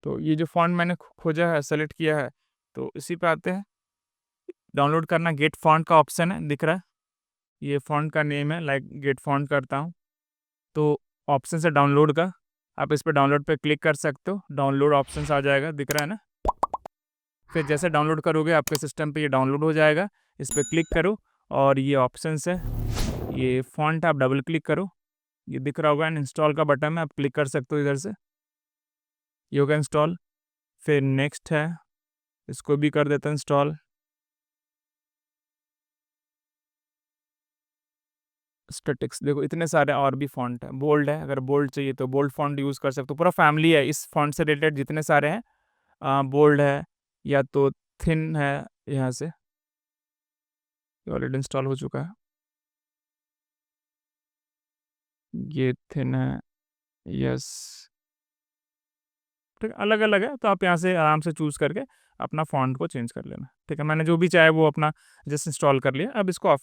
तो ये जो फ़ॉन्ट मैंने खोजा है, सेलेक्ट किया है, तो इसी पे आते हैं। डाउनलोड करना, गेट फ़ॉन्ट का ऑप्शन है, दिख रहा है? ये फ़ॉन्ट का नेम है, लाइक गेट फ़ॉन्ट करता हूँ। तो ऑप्शन है डाउनलोड का, आप इस पे डाउनलोड पे क्लिक कर सकते हो, डाउनलोड ऑप्शंस आ जाएगा, दिख रहा है ना? फिर जैसे डाउनलोड करोगे आपके सिस्टम पे ये डाउनलोड हो जाएगा, इस पे क्लिक करो और ये ऑप्शंस है, ये फ़ॉन्ट आप डबल क्लिक करो, ये दिख रहा होगा एंड इंस्टॉल का बटन है, आप क्लिक कर सकते हो इधर से, ये होगा इंस्टॉल। फिर नेक्स्ट है, इसको भी कर देते हैं इंस्टॉल। स्टैटिक्स देखो इतने सारे और भी फ़ॉन्ट हैं, बोल्ड है, अगर बोल्ड चाहिए तो बोल्ड फ़ॉन्ट यूज़ कर सकते हो, पूरा फैमिली है इस फ़ॉन्ट से रिलेटेड जितने सारे हैं। बोल्ड है या तो थिन है यहाँ से, ये ऑलरेडी इंस्टॉल हो चुका है। ये थिन है, यस। ठीक है, अलग-अलग है तो आप यहाँ से आराम से चूज़ करके अपना फ़ॉन्ट को चेंज कर लेना। ठीक है, मैंने जो भी चाहे वो अपना जस्ट इंस्टॉल कर लिया। अब इसको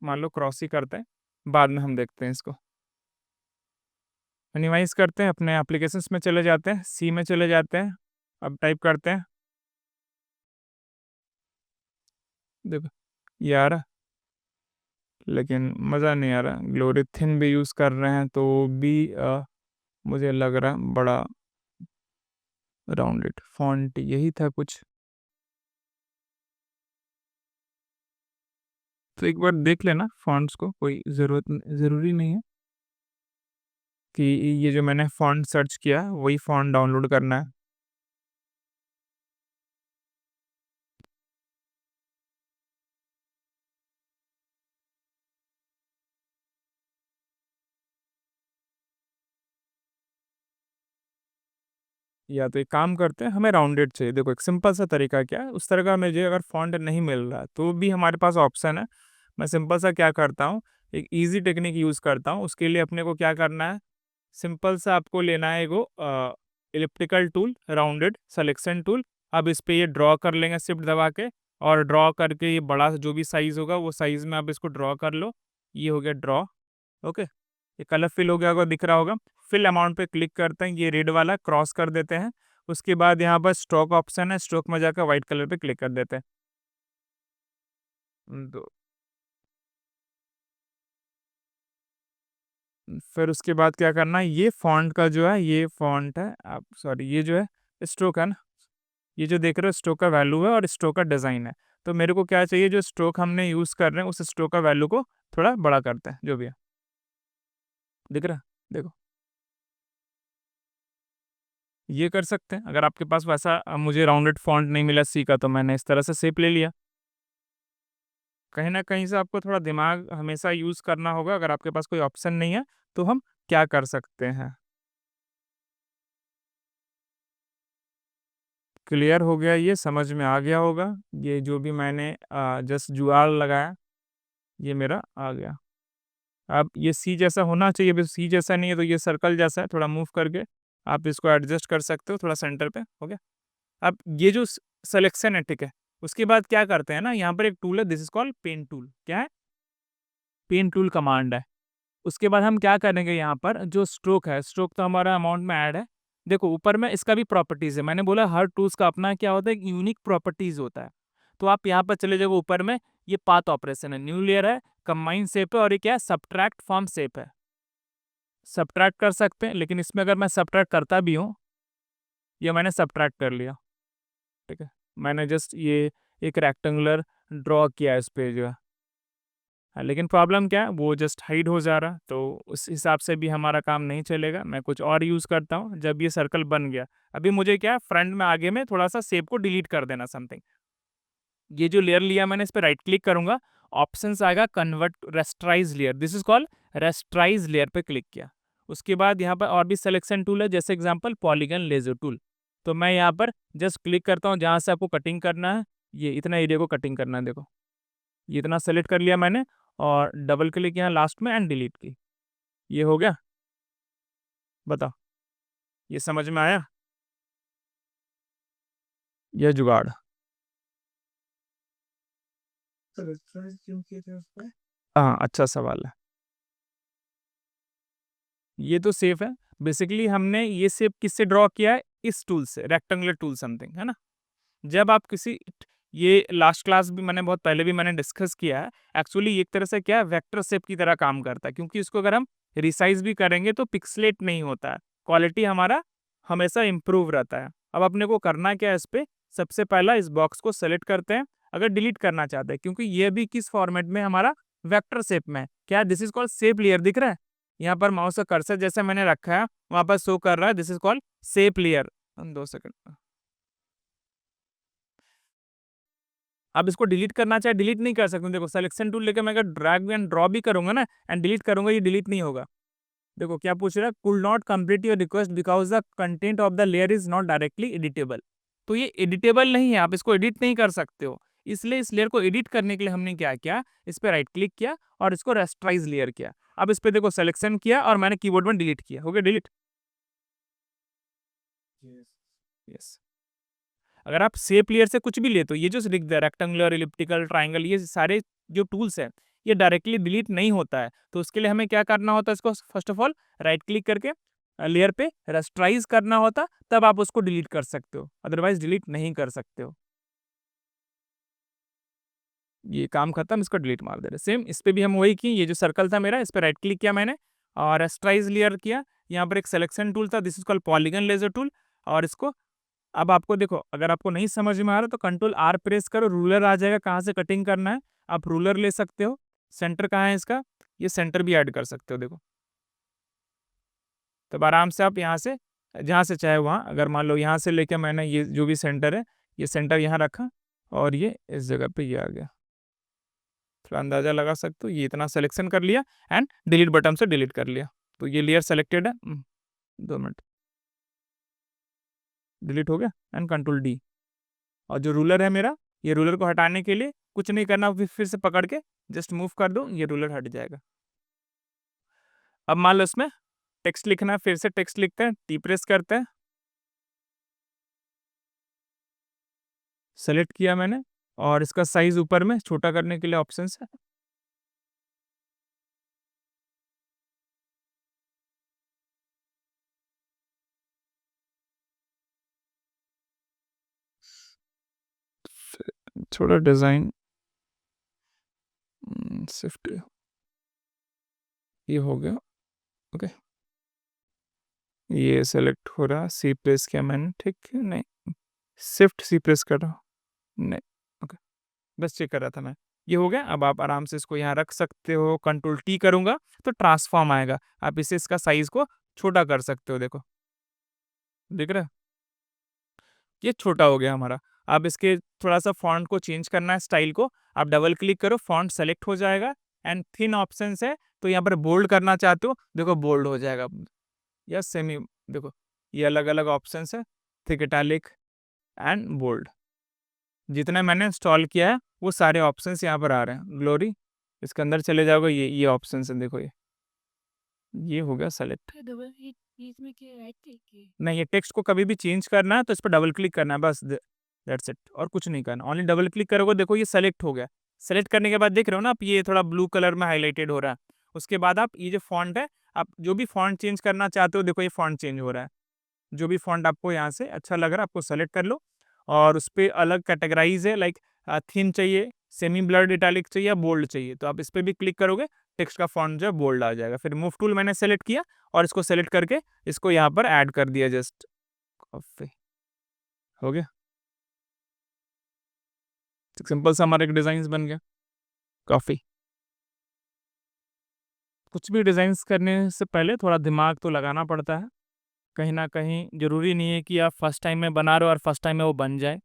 मान लो क्रॉस ही करते हैं, बाद में हम देखते हैं इसको। मिनिमाइज़ करते हैं, अपने एप्लीकेशंस में चले जाते हैं, सी में चले जाते हैं। अब टाइप करते हैं, देखो ये आ रहा है, लेकिन मज़ा नहीं आ रहा। ग्लोरी थिन भी यूज़ कर रहे हैं तो भी मुझे लग रहा है बड़ा राउंडेड फ़ॉन्ट यही था कुछ। तो एक बार देख लेना फ़ॉन्ट्स को, कोई ज़रूरी नहीं है कि ये जो मैंने फ़ॉन्ट सर्च किया वही फ़ॉन्ट डाउनलोड करना है। या तो एक काम करते हैं, हमें राउंडेड चाहिए। देखो एक सिंपल सा तरीका क्या है, उस तरह का मुझे अगर फ़ॉन्ट नहीं मिल रहा है तो भी हमारे पास ऑप्शन है। मैं सिंपल सा क्या करता हूँ, एक ईज़ी टेक्निक यूज़ करता हूँ। उसके लिए अपने को क्या करना है, सिंपल सा आपको लेना है एगो elliptical tool, rounded selection tool. अब इस पे ये ड्रॉ कर लेंगे शिफ्ट दबा के, और ड्रॉ करके ये बड़ा जो भी साइज़ होगा वो साइज़ में आप इसको ड्रॉ कर लो। ये हो गया ड्रॉ, ओके। ये कलर फिल हो गया होगा, दिख रहा होगा। फिल अमाउंट पे क्लिक करते हैं, ये रेड वाला क्रॉस कर देते हैं। उसके बाद यहाँ पर स्ट्रोक ऑप्शन है, स्ट्रोक में जाकर व्हाइट कलर पे क्लिक कर देते हैं। तो फिर उसके बाद क्या करना है, ये फ़ॉन्ट का जो है, ये फ़ॉन्ट है, आप सॉरी ये जो है स्ट्रोक है ना, ये जो देख रहे हो स्ट्रोक का वैल्यू है और स्ट्रोक का डिज़ाइन है। तो मेरे को क्या चाहिए, जो स्ट्रोक हमने यूज़ कर रहे हैं उस स्ट्रोक का वैल्यू को थोड़ा बड़ा करते हैं, जो भी है। दिख रहा है? देखो, ये कर सकते हैं। अगर आपके पास वैसा मुझे राउंडेड फ़ॉन्ट नहीं मिला सी का, तो मैंने इस तरह से शेप ले लिया। कहीं न कहीं से आपको थोड़ा दिमाग हमेशा यूज़ करना होगा, अगर आपके पास कोई ऑप्शन नहीं है, तो हम क्या कर सकते हैं। क्लियर हो गया, ये समझ में आ गया होगा। ये जो भी मैंने जस्ट जुगाड़ लगाया, ये मेरा आ गया। अब ये सी जैसा होना चाहिए, अभी सी जैसा नहीं है तो ये सर्कल जैसा है, थोड़ा मूव करके आप इसको एडजस्ट कर सकते हो थोड़ा सेंटर पे, हो गया। अब ये जो सिलेक्शन है, ठीक है, उसके बाद क्या करते हैं ना, यहाँ पर एक टूल है, this is called pen tool. क्या है? पेन टूल कमांड है। उसके बाद हम क्या करेंगे, यहाँ पर जो स्ट्रोक है, स्ट्रोक तो हमारा अमाउंट में ऐड है। देखो ऊपर में इसका भी प्रॉपर्टीज है, मैंने बोला हर टूल्स का अपना क्या होता है, एक यूनिक प्रॉपर्टीज होता है। तो आप यहाँ पर चले जाओगे ऊपर में, ये पाथ ऑपरेशन है, न्यू लेयर है, कंबाइन शेप है, और ये क्या है, सब्ट्रैक्ट फ्रॉम शेप है। सब्ट्रैक्ट कर सकते हैं, लेकिन इसमें अगर मैं सब्ट्रैक्ट करता भी हूँ, ये मैंने सब्ट्रैक्ट कर लिया, ठीक है। मैंने जस्ट ये एक रेक्टेंगुलर ड्रॉ किया है इस पे जो है। लेकिन प्रॉब्लम क्या है, वो जस्ट हाइड हो जा रहा, तो उस हिसाब से भी हमारा काम नहीं चलेगा। मैं कुछ और यूज़ करता हूँ। जब ये सर्कल बन गया, अभी मुझे क्या है, फ्रंट में आगे में थोड़ा-सा शेप को डिलीट कर देना समथिंग। ये जो लेयर लिया मैंने, इस पे राइट क्लिक करूँगा, ऑप्शंस आएगा convert rasterise layer, this is called rasterise layer पे क्लिक किया। उसके बाद यहाँ पर और भी सिलेक्शन टूल है, जैसे एग्जांपल पॉलीगन लेज़र टूल। तो मैं यहाँ पर जस्ट क्लिक करता हूँ जहाँ से आपको कटिंग करना है, ये इतना एरिया को कटिंग करना है, देखो। ये इतना सेलेक्ट कर लिया मैंने और डबल क्लिक यहाँ लास्ट में एंड डिलीट की। ये हो गया? बताओ, ये समझ में आया? ये जुगाड़। रेफरेंस क्यों किए थे उसमें? हाँ, अच्छा सवाल है। ये तो सेफ है। बेसिकली हमने ये शेप किससे ड्रॉ किया है? इस टूल से, रेक्टेंगुलर टूल समथिंग, है ना? जब आप किसी, ये लास्ट क्लास भी मैंने बहुत पहले भी मैंने डिस्कस किया है। एक्चुअली एक तरह से क्या है, वेक्टर शेप की तरह काम करता है, क्योंकि इसको अगर हम रिसाइज भी करेंगे तो पिक्सलेट नहीं होता है। क्वालिटी हमारा हमेशा इम्प्रूव रहता है। अब अपने को करना क्या है इस पे, सबसे पहला इस बॉक्स को सेलेक्ट करते हैं, अगर डिलीट करना चाहते हैं, क्योंकि ये भी किस फॉर्मेट में हमारा, वेक्टर शेप में है। क्या this is called shape layer, दिख रहा है? यहाँ पर माउस का कर्सर जैसे मैंने रखा है वहां पर शो कर रहा है, this is called shape layer. 2 second. अब इसको डिलीट करना चाहे डिलीट नहीं कर सकते। देखो सिलेक्शन टूल लेके मैं अगर ड्रैग एंड ड्रॉ भी करूंगा ना एंड डिलीट करूंगा, ये डिलीट नहीं होगा। देखो क्या पूछ रहा है, could not complete your request because the content of the layer is not directly editable. तो ये एडिटेबल नहीं है, आप इसको एडिट नहीं कर सकते हो। इसलिए इस लेयर को एडिट करने के लिए हमने क्या किया, इस पर राइट क्लिक किया और इसको रेस्टराइज लेयर किया। अब इस पे देखो सिलेक्शन किया और मैंने कीबोर्ड में डिलीट किया, हो गया डिलीट। यस। अगर आप शेप लेयर से कुछ भी ले, तो ये जो लिख दिया रेक्टेंगुलर, इलिप्टिकल, ट्राइंगल, ये सारे जो टूल्स हैं, ये डायरेक्टली डिलीट नहीं होता है। तो उसके लिए हमें क्या करना होता है, इसको first of all right click करके लेयर पे रेस्टराइज करना होता, तब आप उसको डिलीट कर सकते हो, अदरवाइज डिलीट नहीं कर सकते हो। ये काम खत्म, इसको डिलीट मार दे रहे। सेम इस पे भी हम वही किए, ये जो सर्कल था मेरा, इस पे राइट क्लिक किया मैंने और रेस्टराइज लेयर किया। यहाँ पर एक सिलेक्शन टूल था, this is called polygon lasso tool, और इसको, अब आपको देखो, अगर आपको नहीं समझ में आ रहा तो कंट्रोल आर प्रेस करो, रूलर आ जाएगा कहाँ से कटिंग करना है। आप रूलर ले सकते हो। सेंटर कहाँ है इसका, ये सेंटर भी ऐड कर सकते हो, देखो। तब आराम से आप यहाँ से, जहाँ से चाहे वहाँ, अगर मान लो यहाँ से लेके मैंने ये जो भी सेंटर है, ये सेंटर यहाँ रखा और ये इस जगह पे ये आ गया। थोड़ा अंदाजा लगा सकते हो, ये इतना सिलेक्शन कर लिया एंड डिलीट बटन से डिलीट कर लिया, तो ये लेयर सेलेक्टेड है। 2 मिनट, डिलीट हो गया एंड कंट्रोल डी। और जो रूलर है मेरा, ये रूलर को हटाने के लिए कुछ नहीं करना, फिर से पकड़ के जस्ट मूव कर दो, ये रूलर हट जाएगा। अब मान लो इसमें टेक्स्ट लिखना है, फिर से टेक्स्ट लिखते हैं, टी प्रेस करते हैं, सेलेक्ट किया मैंने और इसका साइज ऊपर में छोटा करने के लिए ऑप्शंस है। थोड़ा डिजाइन शिफ्ट, ये हो गया। ओके, ये सेलेक्ट हो रहा, सी प्रेस किया मैंने, ठीक है, नहीं शिफ्ट सी प्रेस कर रहा हूँ, नहीं। ओके, बस चेक कर रहा था मैं। ये हो गया। अब आप आराम से इसको यहाँ रख सकते हो, कंट्रोल टी करूंगा तो ट्रांसफॉर्म आएगा, आप इसे, इसका साइज को छोटा कर सकते हो, देखो दिख रहा है, ये छोटा हो गया हमारा। अब इसके थोड़ा सा फॉन्ट को चेंज करना है, स्टाइल को, आप डबल क्लिक करो, फॉन्ट सेलेक्ट हो जाएगा एंड थिन ऑप्शन है, तो यहाँ पर बोल्ड करना चाहते हो, देखो बोल्ड हो जाएगा, या सेमी, देखो ये अलग अलग ऑप्शन है, थिक, इटैलिक एंड बोल्ड। जितना मैंने इंस्टॉल किया है वो सारे ऑप्शंस यहाँ पर आ रहे हैं। ग्लोरी, इसके अंदर चले जाओगे, ये ऑप्शन है, देखो ये हो गया सेलेक्ट। डबल हिट बीच में के राइट क्लिक किए। नहीं, ये टेक्स्ट को कभी भी चेंज करना है तो इस पर डबल क्लिक करना है, बस दैट्स इट, और कुछ नहीं करना, ओनली डबल क्लिक करोगे, देखो ये सेलेक्ट हो गया। सेलेक्ट करने के बाद देख रहे हो ना आप, ये थोड़ा ब्लू कलर में हाईलाइटेड हो रहा है। उसके बाद आप ये जो फॉन्ट है, आप जो भी फॉन्ट चेंज करना चाहते हो, देखो ये फॉन्ट चेंज हो रहा है। जो भी फॉन्ट आपको यहाँ से अच्छा लग रहा है, आपको सेलेक्ट कर लो और उस पे अलग कैटेगराइज है, लाइक थिन चाहिए, सेमी ब्लर्ड इटैलिक चाहिए या बोल्ड चाहिए, तो आप इस पे भी क्लिक करोगे, टेक्स्ट का फॉन्ट जो है बोल्ड आ जाएगा। फिर मूव टूल मैंने सेलेक्ट किया और इसको सेलेक्ट करके इसको यहाँ पर ऐड कर दिया, जस्ट कॉफी, हो गया। सिंपल सा हमारा एक डिजाइन बन गया, कॉफी। कुछ भी डिज़ाइंस करने से पहले थोड़ा दिमाग तो लगाना पड़ता है। कहीं न कहीं ज़रूरी नहीं है कि आप फर्स्ट टाइम में बना रहे हो और फर्स्ट टाइम में वो बन जाए।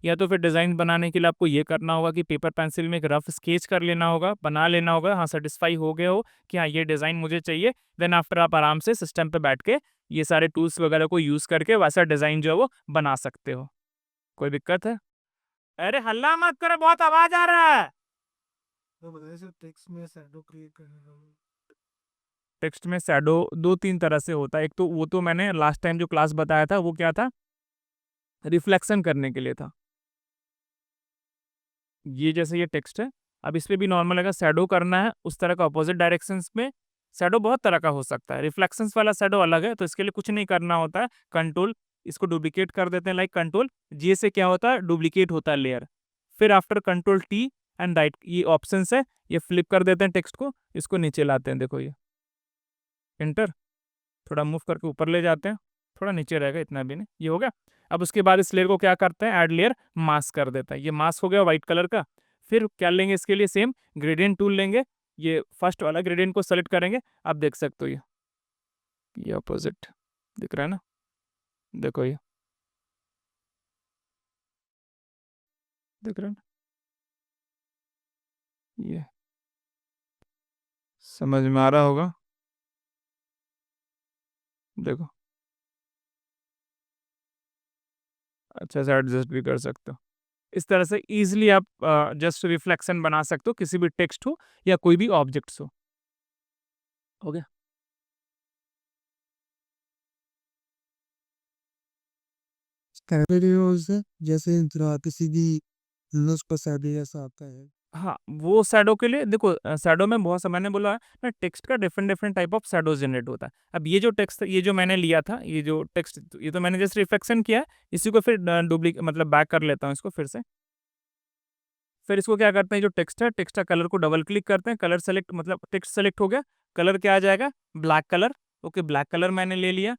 या तो फिर डिज़ाइन बनाने के लिए आपको ये करना होगा कि पेपर पेंसिल में एक रफ स्केच कर लेना होगा, बना लेना होगा, हाँ, सैटिस्फाई हो गए हो कि हाँ, ये डिज़ाइन मुझे चाहिए। देन आफ्टर आप आराम से सिस्टम पे बैठ के ये सारे टूल्स वगैरह को यूज़ करके वैसा डिज़ाइन जो है वो बना सकते हो। कोई दिक्कत है? अरे हल्ला मत करो, बहुत आवाज़ आ रहा है। तो बताइए सर, टेक्स्ट में शैडो क्रिएट करने का। टेक्स्ट में शैडो 2-3 तरह से होता है। एक तो वो तो मैंने लास्ट टाइम जो क्लास बताया था, वो क्या था? रिफ्लेक्शन करने के लिए था। ये जैसे ये टेक्स्ट है, अब इस पे भी नॉर्मल अगर शैडो करना है उस तरह का अपोजिट डायरेक्शंस में, शैडो बहुत तरह का हो सकता है। रिफ्लेक्शंस वाला शैडो अलग है, तो इसके लिए कुछ नहीं करना होता है। कंट्रोल इसको डुप्लीकेट कर देते हैं, लाइक कंट्रोल जी से क्या होता है, डुप्लीकेट होता है लेयर। फिर after control T and right, ये ऑप्शंस है, ये फ्लिप कर देते हैं टेक्स्ट को, इसको नीचे लाते हैं, देखो ये एंटर, थोड़ा मूव करके ऊपर ले जाते हैं, थोड़ा नीचे रहेगा, इतना भी नहीं, ये हो गया। अब उसके बाद इस लेयर को क्या करते हैं, ऐड लेयर मास्क कर देता है, ये मास्क हो गया व्हाइट कलर का। फिर क्या लेंगे इसके लिए, सेम ग्रेडियंट टूल लेंगे, ये फर्स्ट वाला ग्रेडियंट को सेलेक्ट करेंगे। आप देख सकते हो ये अपोजिट दिख रहा है ना, देखो ये दिख रहा है ना, ये समझ में आ रहा होगा, देखो अच्छा से एडजस्ट भी कर सकते हो। इस तरह से इजीली आप जस्ट रिफ्लेक्शन बना सकते हो, किसी भी टेक्स्ट हो या कोई भी ऑब्जेक्ट्स हो गया। स्टैंडर्ड से जैसे किसी भी विंडोज पर शैडो ऐसा आता है। हाँ, वो शैडो के लिए देखो, शैडो में बहुत सा मैंने बोला है ना, टेक्स्ट का different different type of shadow generate होता है। अब ये जो टेक्स्ट, ये जो मैंने लिया था, ये जो टेक्स्ट, ये तो मैंने जस्ट रिफ्लेक्शन किया है, इसी को फिर डुप्लीकेट मतलब बैक कर लेता हूँ इसको फिर से। फिर इसको क्या करते हैं, जो टेक्स्ट है, टेक्स्ट का कलर को डबल क्लिक करते हैं, कलर सेलेक्ट मतलब टेक्स्ट सेलेक्ट हो गया, कलर क्या आ जाएगा, black colour. Okay, black colour मैंने ले लिया,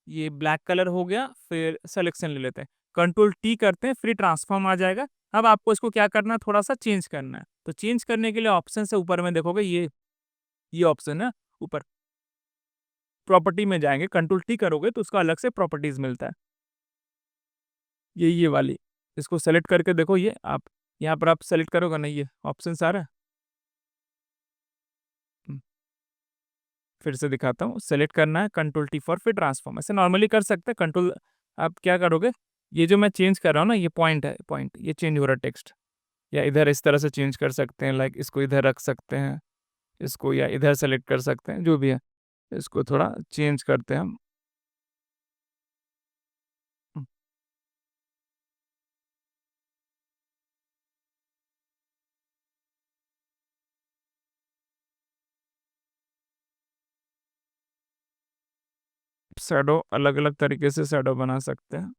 ये ब्लैक कलर हो गया। फिर सिलेक्शन ले लेते हैं, कंट्रोल टी करते हैं, फ्री ट्रांसफॉर्म आ जाएगा। अब आपको इसको क्या करना है, थोड़ा सा चेंज करना है, तो चेंज करने के लिए ऑप्शन से ऊपर में देखोगे, ये ऑप्शन है ऊपर, प्रॉपर्टी में जाएंगे, कंट्रोल टी करोगे तो उसका अलग से प्रॉपर्टीज मिलता है, ये वाली, इसको सेलेक्ट करके देखो, ये आप यहाँ पर आप सेलेक्ट करोगे ना, ये ऑप्शन सारा है। हम्म, फिर से दिखाता हूँ, सेलेक्ट करना है, कंट्रोल टी फॉर फिर ट्रांसफॉर्म, ऐसे नॉर्मली कर सकते हैं। कंट्रोल, आप क्या करोगे, ये जो मैं चेंज कर रहा हूँ ना, ये पॉइंट है, पॉइंट ये चेंज हो रहा है टेक्स्ट, या इधर इस तरह से चेंज कर सकते हैं, लाइक इसको इधर रख सकते हैं, इसको या इधर सेलेक्ट कर सकते हैं, जो भी है, इसको थोड़ा चेंज करते हैं हम। शैडो अलग अलग तरीके से शैडो बना सकते हैं,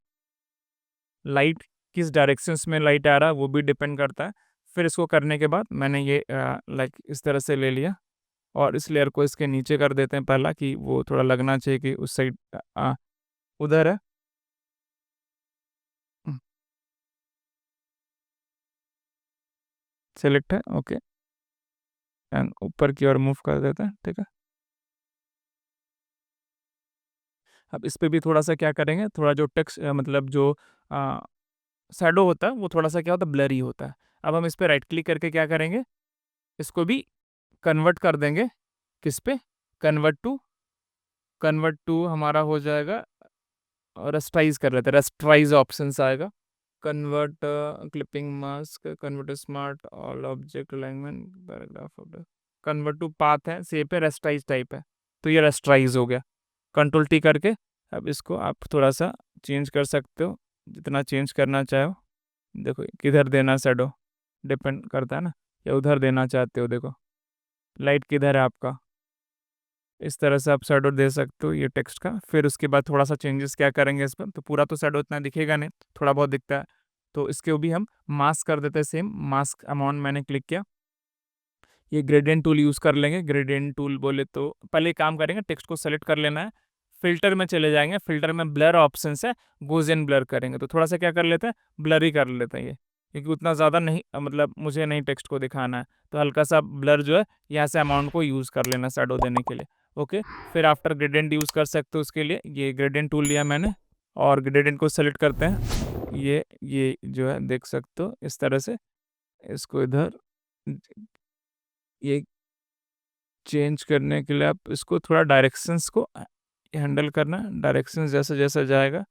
लाइट किस डायरेक्शंस में लाइट आ रहा है वो भी डिपेंड करता है। फिर इसको करने के बाद मैंने ये लाइक इस तरह से ले लिया, और इस लेयर को इसके नीचे कर देते हैं पहला, कि वो थोड़ा लगना चाहिए कि उस साइड उधर है। सेलेक्ट है, ओके, एंड ऊपर की ओर मूव कर देते हैं, ठीक है। अब इस पे भी थोड़ा सा क्या करेंगे, थोड़ा जो टेक्स्ट मतलब जो शैडो होता है वो थोड़ा सा क्या होता है, ब्लरी होता है। अब हम इस पे राइट क्लिक करके क्या करेंगे, इसको भी कन्वर्ट कर देंगे, किस पे, कन्वर्ट टू हमारा हो जाएगा, रस्टाइज कर लेते हैं, रस्टाइज ऑप्शन आएगा, convert clipping mask, convert smart all object alignment paragraph off convert to path है, सेप है, रस्टाइज टाइप है, तो ये रस्टाइज हो गया। कंट्रोल टी करके अब इसको आप थोड़ा सा चेंज कर सकते हो, जितना चेंज करना चाहो। देखो किधर देना शैडो डिपेंड करता है ना, या उधर देना चाहते हो, देखो लाइट किधर है आपका, इस तरह से आप शैडो दे सकते हो ये टेक्स्ट का। फिर उसके बाद थोड़ा सा चेंजेस क्या करेंगे इस पर, तो पूरा तो शैडो इतना दिखेगा नहीं, थोड़ा बहुत दिखता है, तो इसके भी हम मास्क कर देते हैं, सेम मास्क अमाउंट मैंने क्लिक किया, ये ग्रेडियंट टूल यूज़ कर लेंगे। ग्रेडियंट टूल बोले तो पहले काम करेंगे, टेक्स्ट को सेलेक्ट कर लेना है, फिल्टर में चले जाएंगे, फिल्टर में ब्लर ऑप्शन है, गोजेन ब्लर करेंगे, तो थोड़ा सा क्या कर लेते हैं, ब्लर ही कर लेते हैं ये, क्योंकि उतना ज़्यादा नहीं मतलब मुझे नहीं टेक्स्ट को दिखाना है, तो हल्का सा ब्लर जो है यहाँ से अमाउंट को यूज़ कर लेना शैडो देने के लिए। ओके, फिर आफ्टर ग्रेडियंट यूज़ कर सकते हो उसके लिए, ये ग्रेडियंट टूल लिया मैंने और ग्रेडियंट को सेलेक्ट करते हैं। ये जो है देख सकते हो इस तरह से, इसको इधर ये चेंज करने के लिए आप इसको थोड़ा डायरेक्शंस को हैंडल करना, डायरेक्शंस जैसे-जैसे जाएगा,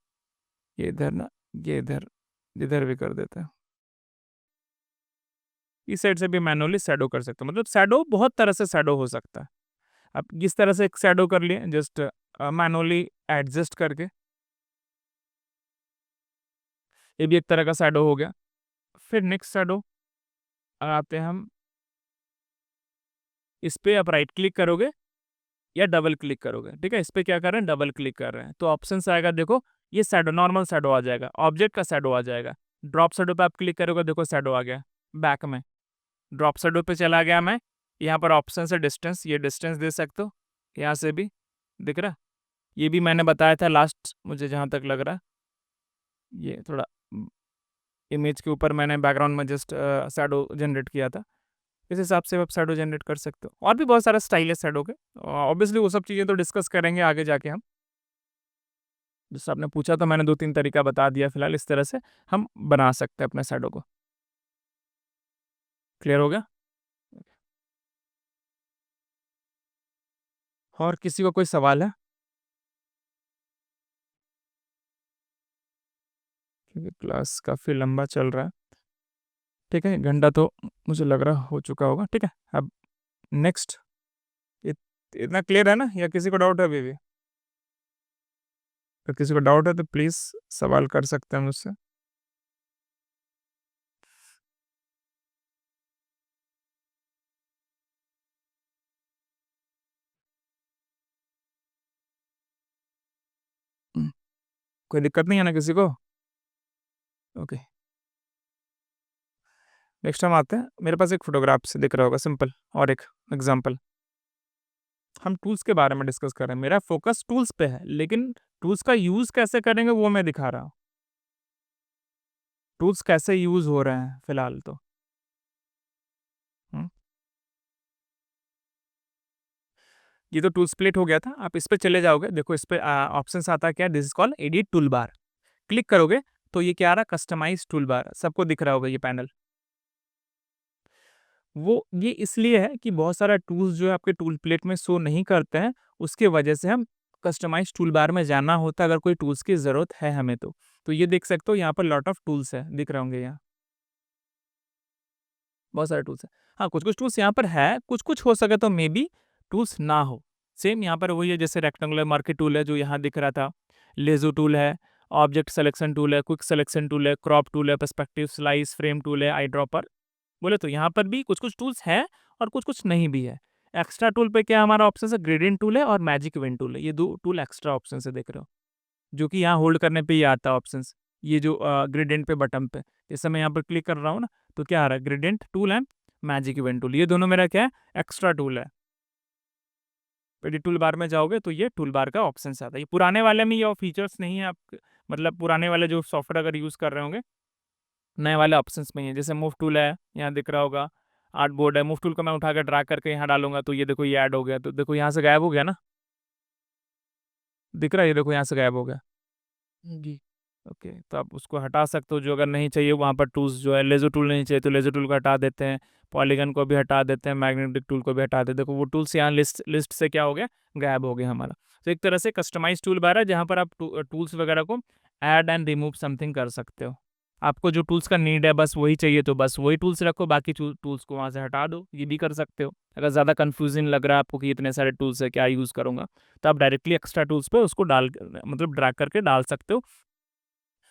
ये इधर ना, ये इधर भी कर देते हैं। इस साइड से भी मैनुअली शैडो कर सकते हो, मतलब शैडो बहुत तरह से शैडो हो सकता है। आप किस तरह से एक शैडो कर लिए जस्ट मैनुअली एडजस्ट करके, ये भी एक तरह का शैडो हो गया। फिर नेक्स्ट शैडो आते हैं हम, इस पे आप राइट क्लिक करोगे या डबल क्लिक करोगे, ठीक है? इस पे क्या कर रहे हैं, डबल क्लिक कर रहे हैं, तो ऑप्शंस आएगा देखो, ये शैडो नॉर्मल शैडो आ जाएगा, ऑब्जेक्ट का शैडो आ जाएगा। ड्रॉप शैडो पे आप क्लिक करोगे, देखो शैडो आ गया बैक में। ड्रॉप शैडो पे चला गया मैं, यहाँ पर ऑप्शन है डिस्टेंस, ये डिस्टेंस दे सकते हो, यहाँ से भी दिख रहा है? ये भी मैंने बताया था लास्ट, मुझे जहाँ तक लग रहा है, ये थोड़ा इमेज के ऊपर मैंने बैकग्राउंड में जस्ट शैडो जनरेट किया था, इस हिसाब से आप शैडो जनरेट कर सकते हो। और भी बहुत सारा स्टाइल है शैडो के, ऑब्वियसली वो सब चीज़ें तो डिस्कस करेंगे आगे जाके हम। जैसे आपने पूछा तो मैंने 2-3 तरीका बता दिया, फिलहाल इस तरह से हम बना सकते हैं अपने शैडो को। क्लियर हो गया? और किसी को कोई सवाल है? क्योंकि क्लास काफ़ी लंबा चल रहा है। ठीक है, 1 घंटा तो मुझे लग रहा हो चुका होगा, ठीक है? अब नेक्स्ट, इत इतना क्लियर है ना, या किसी को डाउट है अभी भी? अगर किसी को डाउट है तो प्लीज़ सवाल कर सकते हैं मुझसे। हुँ, कोई दिक्कत नहीं है ना किसी को? ओके, नेक्स्ट हम आते हैं, मेरे पास एक फ़ोटोग्राफ्स दिख रहा होगा सिंपल, और एक एग्ज़ाम्पल। हम टूल्स के बारे में डिस्कस कर रहे हैं, मेरा फ़ोकस टूल्स पे है, लेकिन टूल्स का यूज़ कैसे करेंगे वो मैं दिखा रहा हूँ। टूल्स कैसे यूज़ हो रहे हैं फिलहाल तो। हुँ, ये तो टूल स्प्लिट हो गया था, आप इस पे चले जाओगे, देखो इस पे ऑप्शंस आता है क्या, this is called edit toolbar. Click करोगे तो ये क्या आ रहा है, कस्टमाइज़ टूलबार, सबको दिख रहा होगा ये पैनल। वो ये इसलिए है कि बहुत सारा टूल्स जो है आपके टूल प्लेट में शो नहीं करते हैं, उसके वजह से हम कस्टमाइज़ टूलबार में जाना होता है अगर कोई टूल्स की ज़रूरत है हमें तो। तो ये देख सकते हो यहाँ पर लॉट ऑफ टूल्स है, दिख रहे होंगे यहाँ, बहुत सारे टूल्स हैं। हाँ, कुछ-कुछ टूल्स यहाँ पर है, कुछ-कुछ हो सके तो मेबी टूल्स ना हो। सेम यहाँ पर वही है, जैसे रेक्टेंगुलर मार्केट टूल है जो यहाँ दिख रहा था, लेज़ो टूल है, ऑब्जेक्ट सिलेक्शन टूल है, क्विक सिलेक्शन टूल है, क्रॉप टूल है, पर्सपेक्टिव स्लाइस, फ्रेम टूल है, आई ड्रॉपर। बोले तो यहाँ पर भी कुछ-कुछ टूल्स हैं और कुछ-कुछ नहीं भी है। एक्स्ट्रा टूल पे क्या हमारा ऑप्शन है, ग्रेडिएंट टूल है और मैजिक इवेंट टूल है। ये 2 टूल एक्स्ट्रा ऑप्शन है, देख रहे हो? जो कि यहाँ होल्ड करने पे ही आता है ऑप्शंस। ये जो ग्रेडिएंट पे बटन पे, जैसे मैं यहाँ पर क्लिक कर रहा हूँ ना, तो क्या आ रहा है, gradient tool and magic event tool, ये दोनों मेरा क्या है, एक्स्ट्रा टूल है। एडिट टूल बार में जाओगे तो ये टूल बार का ऑप्शंस आता है। ये पुराने वाले में ये फीचर्स नहीं है, आप मतलब पुराने वाले जो सॉफ्टवेयर अगर यूज़ कर रहे होंगे, नए वाले ऑप्शंस में ही है। जैसे मूव टूल है, यहाँ दिख रहा होगा, आर्ट बोर्ड है, मूव टूल को मैं उठा के ड्रैग करके यहाँ डालूँगा तो ये देखो ये ऐड हो गया, तो देखो यहाँ से गायब हो गया ना, दिख रहा है, ये देखो यहाँ से गायब हो गया। जी। ओके, तो आप उसको हटा सकते हो, जो अगर नहीं चाहिए वहाँ पर टूल्स जो है, लेज़र टूल नहीं चाहिए तो लेज़र टूल को हटा देते हैं, पॉलीगन को भी हटा देते हैं, मैग्नेटिक टूल को भी हटा देते हैं। देखो वो टूल्स यहाँ लिस्ट लिस्ट से क्या हो गया, गायब हो गया हमारा। तो एक तरह से कस्टमाइज़ टूल बार है जहाँ पर आप टूल्स वगैरह को ऐड एंड रिमूव समथिंग कर सकते हो। आपको जो टूल्स का नीड है बस वही चाहिए तो बस वही टूल्स रखो, बाकी टूल्स को वहाँ से हटा दो, ये भी कर सकते हो। अगर ज़्यादा कन्फ्यूज़िंग लग रहा है आपको कि इतने सारे टूल्स है, क्या यूज़ करूँगा, तो आप डायरेक्टली एक्स्ट्रा टूल्स पे उसको मतलब ड्रैग करके डाल सकते हो।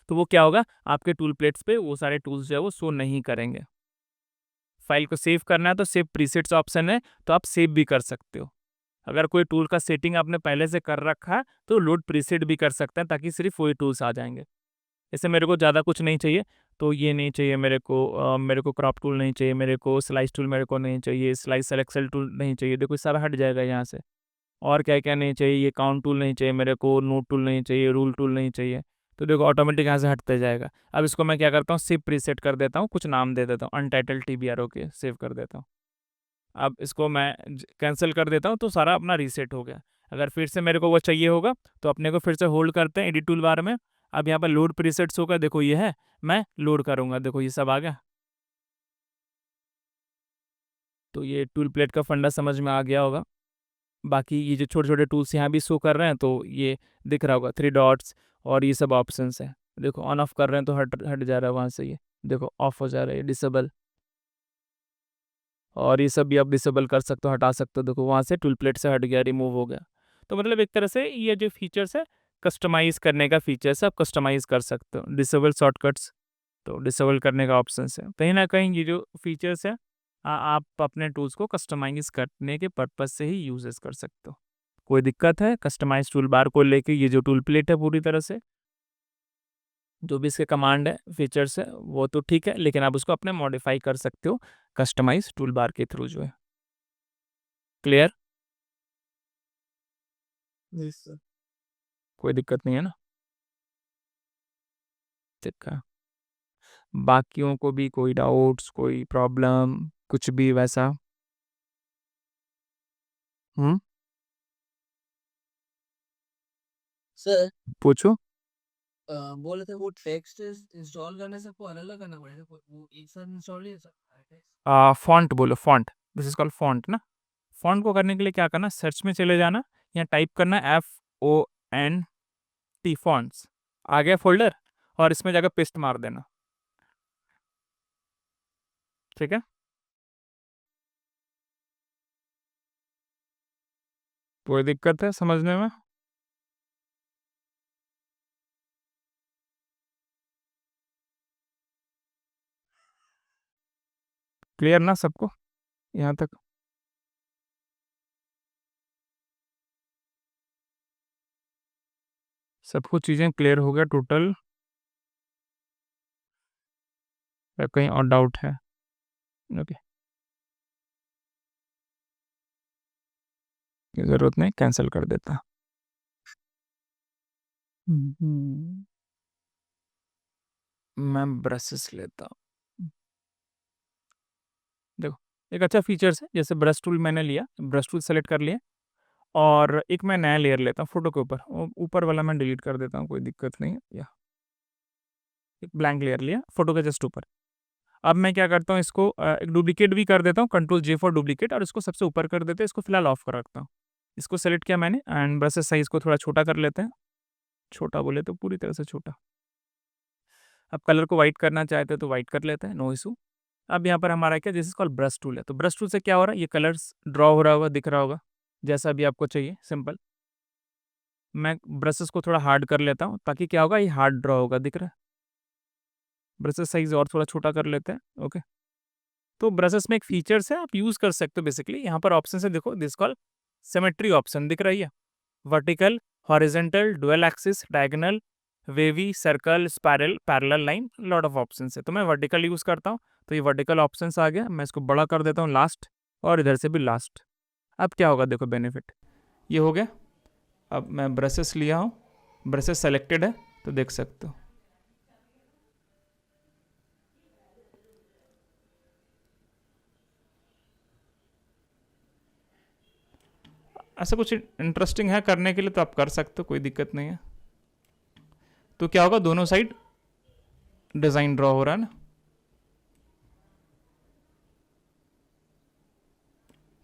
तो वो क्या होगा, आपके टूल प्लेट्स पे वो सारे टूल्स जो है वो शो नहीं करेंगे। फाइल को सेव करना है तो सेव प्रीसेट्स ऑप्शन है, तो आप सेव भी कर सकते हो। अगर कोई टूल का सेटिंग आपने पहले से कर रखा है तो लोड प्रीसेट भी कर सकते हैं, ताकि सिर्फ वही टूल्स आ जाएंगे। जैसे मेरे को ज़्यादा कुछ नहीं चाहिए, तो ये नहीं चाहिए मेरे को क्रॉप टूल नहीं चाहिए, मेरे को स्लाइस टूल मेरे को नहीं चाहिए, स्लाइस सेलेक्शन टूल नहीं चाहिए, देखो सारा हट जाएगा यहाँ से। और क्या क्या नहीं चाहिए, ये काउंट टूल नहीं चाहिए मेरे को, नोट टूल नहीं चाहिए, रूल टूल नहीं चाहिए, तो देखो ऑटोमेटिक यहाँ से हटते जाएगा। अब इसको मैं क्या करता हूँ, सिप प्रीसेट कर देता हूँ, कुछ नाम दे देता हूँ, अनटाइटल TBR के सेव कर देता हूँ। अब इसको मैं कैंसिल कर देता हूँ तो सारा अपना रीसेट हो गया। अगर फिर से मेरे को वो चाहिए होगा तो अपने को फिर से होल्ड करते हैं एडिट टूल बार में। अब यहाँ पर लोड प्रीसेट्स होगा, देखो ये है, मैं लोड करूँगा, देखो ये सब आ गया। तो ये टूल प्लेट का फंडा समझ में आ गया होगा। बाकी ये जो छोटे छोटे टूल्स यहाँ भी शो कर रहे हैं तो ये दिख रहा होगा 3 डॉट्स और ये सब ऑप्शंस हैं। देखो ऑन ऑफ कर रहे हैं तो हट हट जा रहा है वहाँ से, ये देखो ऑफ हो जा रहा है, डिसेबल। और ये सब भी आप डिसेबल कर सकते हो, हटा सकते हो, देखो वहाँ से टूल प्लेट से हट गया, रिमूव हो गया। तो मतलब एक तरह से ये जो फीचर्स है कस्टमाइज करने का फीचर्स है, आप कस्टमाइज कर सकते हो। डिसेबल शॉर्टकट्स, तो डिसेबल करने का ऑप्शन है। कहीं ना कहीं ये जो फीचर्स है आप अपने टूल्स को कस्टमाइज करने के पर्पज से ही यूजेस कर सकते हो। कोई दिक्कत है कस्टमाइज टूल बार को लेके? ये जो टूल प्लेट है पूरी तरह से जो भी इसके कमांड है फीचर्स है वो तो ठीक है, लेकिन आप उसको अपने मॉडिफाई कर सकते हो कस्टमाइज टूल बार के थ्रू जो है। क्लियर? Yes sir. कोई दिक्कत नहीं है ना? ठीक है। बाकियों को भी कोई डाउट्स, कोई प्रॉब्लम, कुछ भी वैसा? हम्म, सर पूछो। बोल रहे थे वो टेक्स्ट इंस्टॉल करने से को अलग अलग करना पड़ेगा, वो एक साथ इंस्टॉल नहीं है सर? फॉन्ट बोलो, font, this is called font ना। फॉन्ट को करने के लिए क्या करना, सर्च में चले जाना, यहाँ टाइप करना FONT फॉन्ट्स, आ गया फोल्डर, और इसमें जाकर पेस्ट मार देना। ठीक है, कोई दिक्कत है समझने में? क्लियर ना सबको यहाँ तक? सब कुछ चीज़ें क्लियर हो गया टोटल, या कहीं और डाउट है? ओके, ज़रूरत नहीं, कैंसिल कर देता। मैं ब्रशेस लेता हूँ। देखो एक अच्छा फीचर्स है, जैसे ब्रश टूल मैंने लिया, ब्रश टूल सेलेक्ट कर लिया, और एक मैं नया लेयर लेता हूँ फोटो के ऊपर, ऊपर वाला मैं डिलीट कर देता हूँ, कोई दिक्कत नहीं है। या एक ब्लैंक लेयर लिया फोटो के जस्ट ऊपर। अब मैं क्या करता हूँ, इसको एक डुप्लीकेट भी कर देता हूँ, Ctrl+J फॉर डुप्लीकेट, और इसको सबसे ऊपर कर देते हैं, इसको फिलहाल ऑफ कर रखता हूँ। इसको सेलेक्ट किया मैंने, एंड ब्रशेस साइज को थोड़ा छोटा कर लेते हैं, छोटा बोले तो पूरी तरह से छोटा। अब कलर को वाइट करना चाहते हैं तो वाइट कर लेते हैं, नो इशू। अब यहाँ पर हमारा क्या, जैसे कॉल ब्रश टूल है, तो ब्रश टूल से क्या हो रहा है, ये कलर्स ड्रॉ हो रहा होगा, दिख रहा होगा, जैसा भी आपको चाहिए सिंपल। मैं ब्रशेस को थोड़ा हार्ड कर लेता हूँ, ताकि क्या होगा, ये हार्ड ड्रॉ होगा, दिख रहा है। ब्रशेस साइज और थोड़ा छोटा कर लेते हैं, ओके। तो ब्रशेस में एक फीचर्स है, आप यूज़ कर सकते हो बेसिकली। यहाँ पर ऑप्शन है, देखो दिस कॉल सिमेट्री ऑप्शन दिख रही है, vertical, horizontal, dual axis, diagonal, wavy, circle, spiral, parallel line, lot of option है। तो मैं वर्टिकल यूज़ करता हूँ, तो ये वर्टिकल ऑप्शन आ गया, मैं इसको बड़ा कर देता हूँ लास्ट, और इधर से भी लास्ट। अब क्या होगा, देखो बेनिफिट ये हो गया। अब मैं ब्रशेस लिया हूँ, ब्रशेस सेलेक्टेड है, तो देख सकते हो। ऐसा कुछ इंटरेस्टिंग है करने के लिए तो आप कर सकते हो, कोई दिक्कत नहीं है। तो क्या होगा, दोनों साइड डिज़ाइन ड्रॉ हो रहा है ना।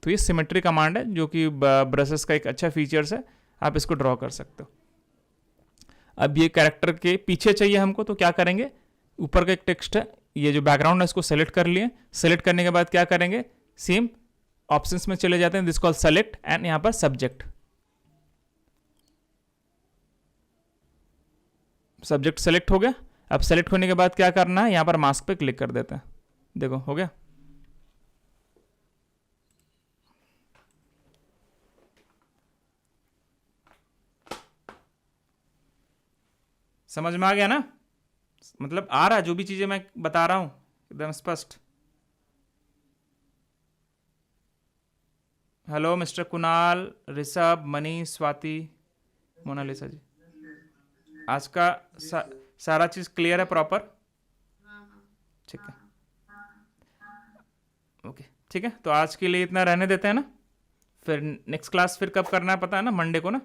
तो ये सिमेट्री कमांड है, जो कि ब्रशेस का एक अच्छा फीचर्स है, आप इसको ड्रॉ कर सकते हो। अब ये कैरेक्टर के पीछे चाहिए हमको, तो क्या करेंगे, ऊपर का एक टेक्स्ट है, ये जो बैकग्राउंड है इसको सेलेक्ट कर लिए। सेलेक्ट करने के बाद क्या करेंगे, सेम ऑप्शंस में चले जाते हैं, दिस कॉल सेलेक्ट, एंड यहाँ पर सब्जेक्ट, सब्जेक्ट सेलेक्ट हो गया। अब सेलेक्ट होने के बाद क्या करना है, यहाँ पर मास्क पे क्लिक कर देते हैं, देखो हो गया। समझ में आ गया ना, मतलब आ रहा है जो भी चीज़ें मैं बता रहा हूँ एकदम स्पष्ट। हेलो मिस्टर कुणाल, ऋषभ, मनीष, स्वाति, मोनालिसा जी, आज का सारा चीज़ क्लियर है प्रॉपर? ठीक है, ओके ठीक है, तो आज के लिए इतना रहने देते हैं ना, फिर नेक्स्ट क्लास फिर कब करना है पता है ना, मंडे को ना।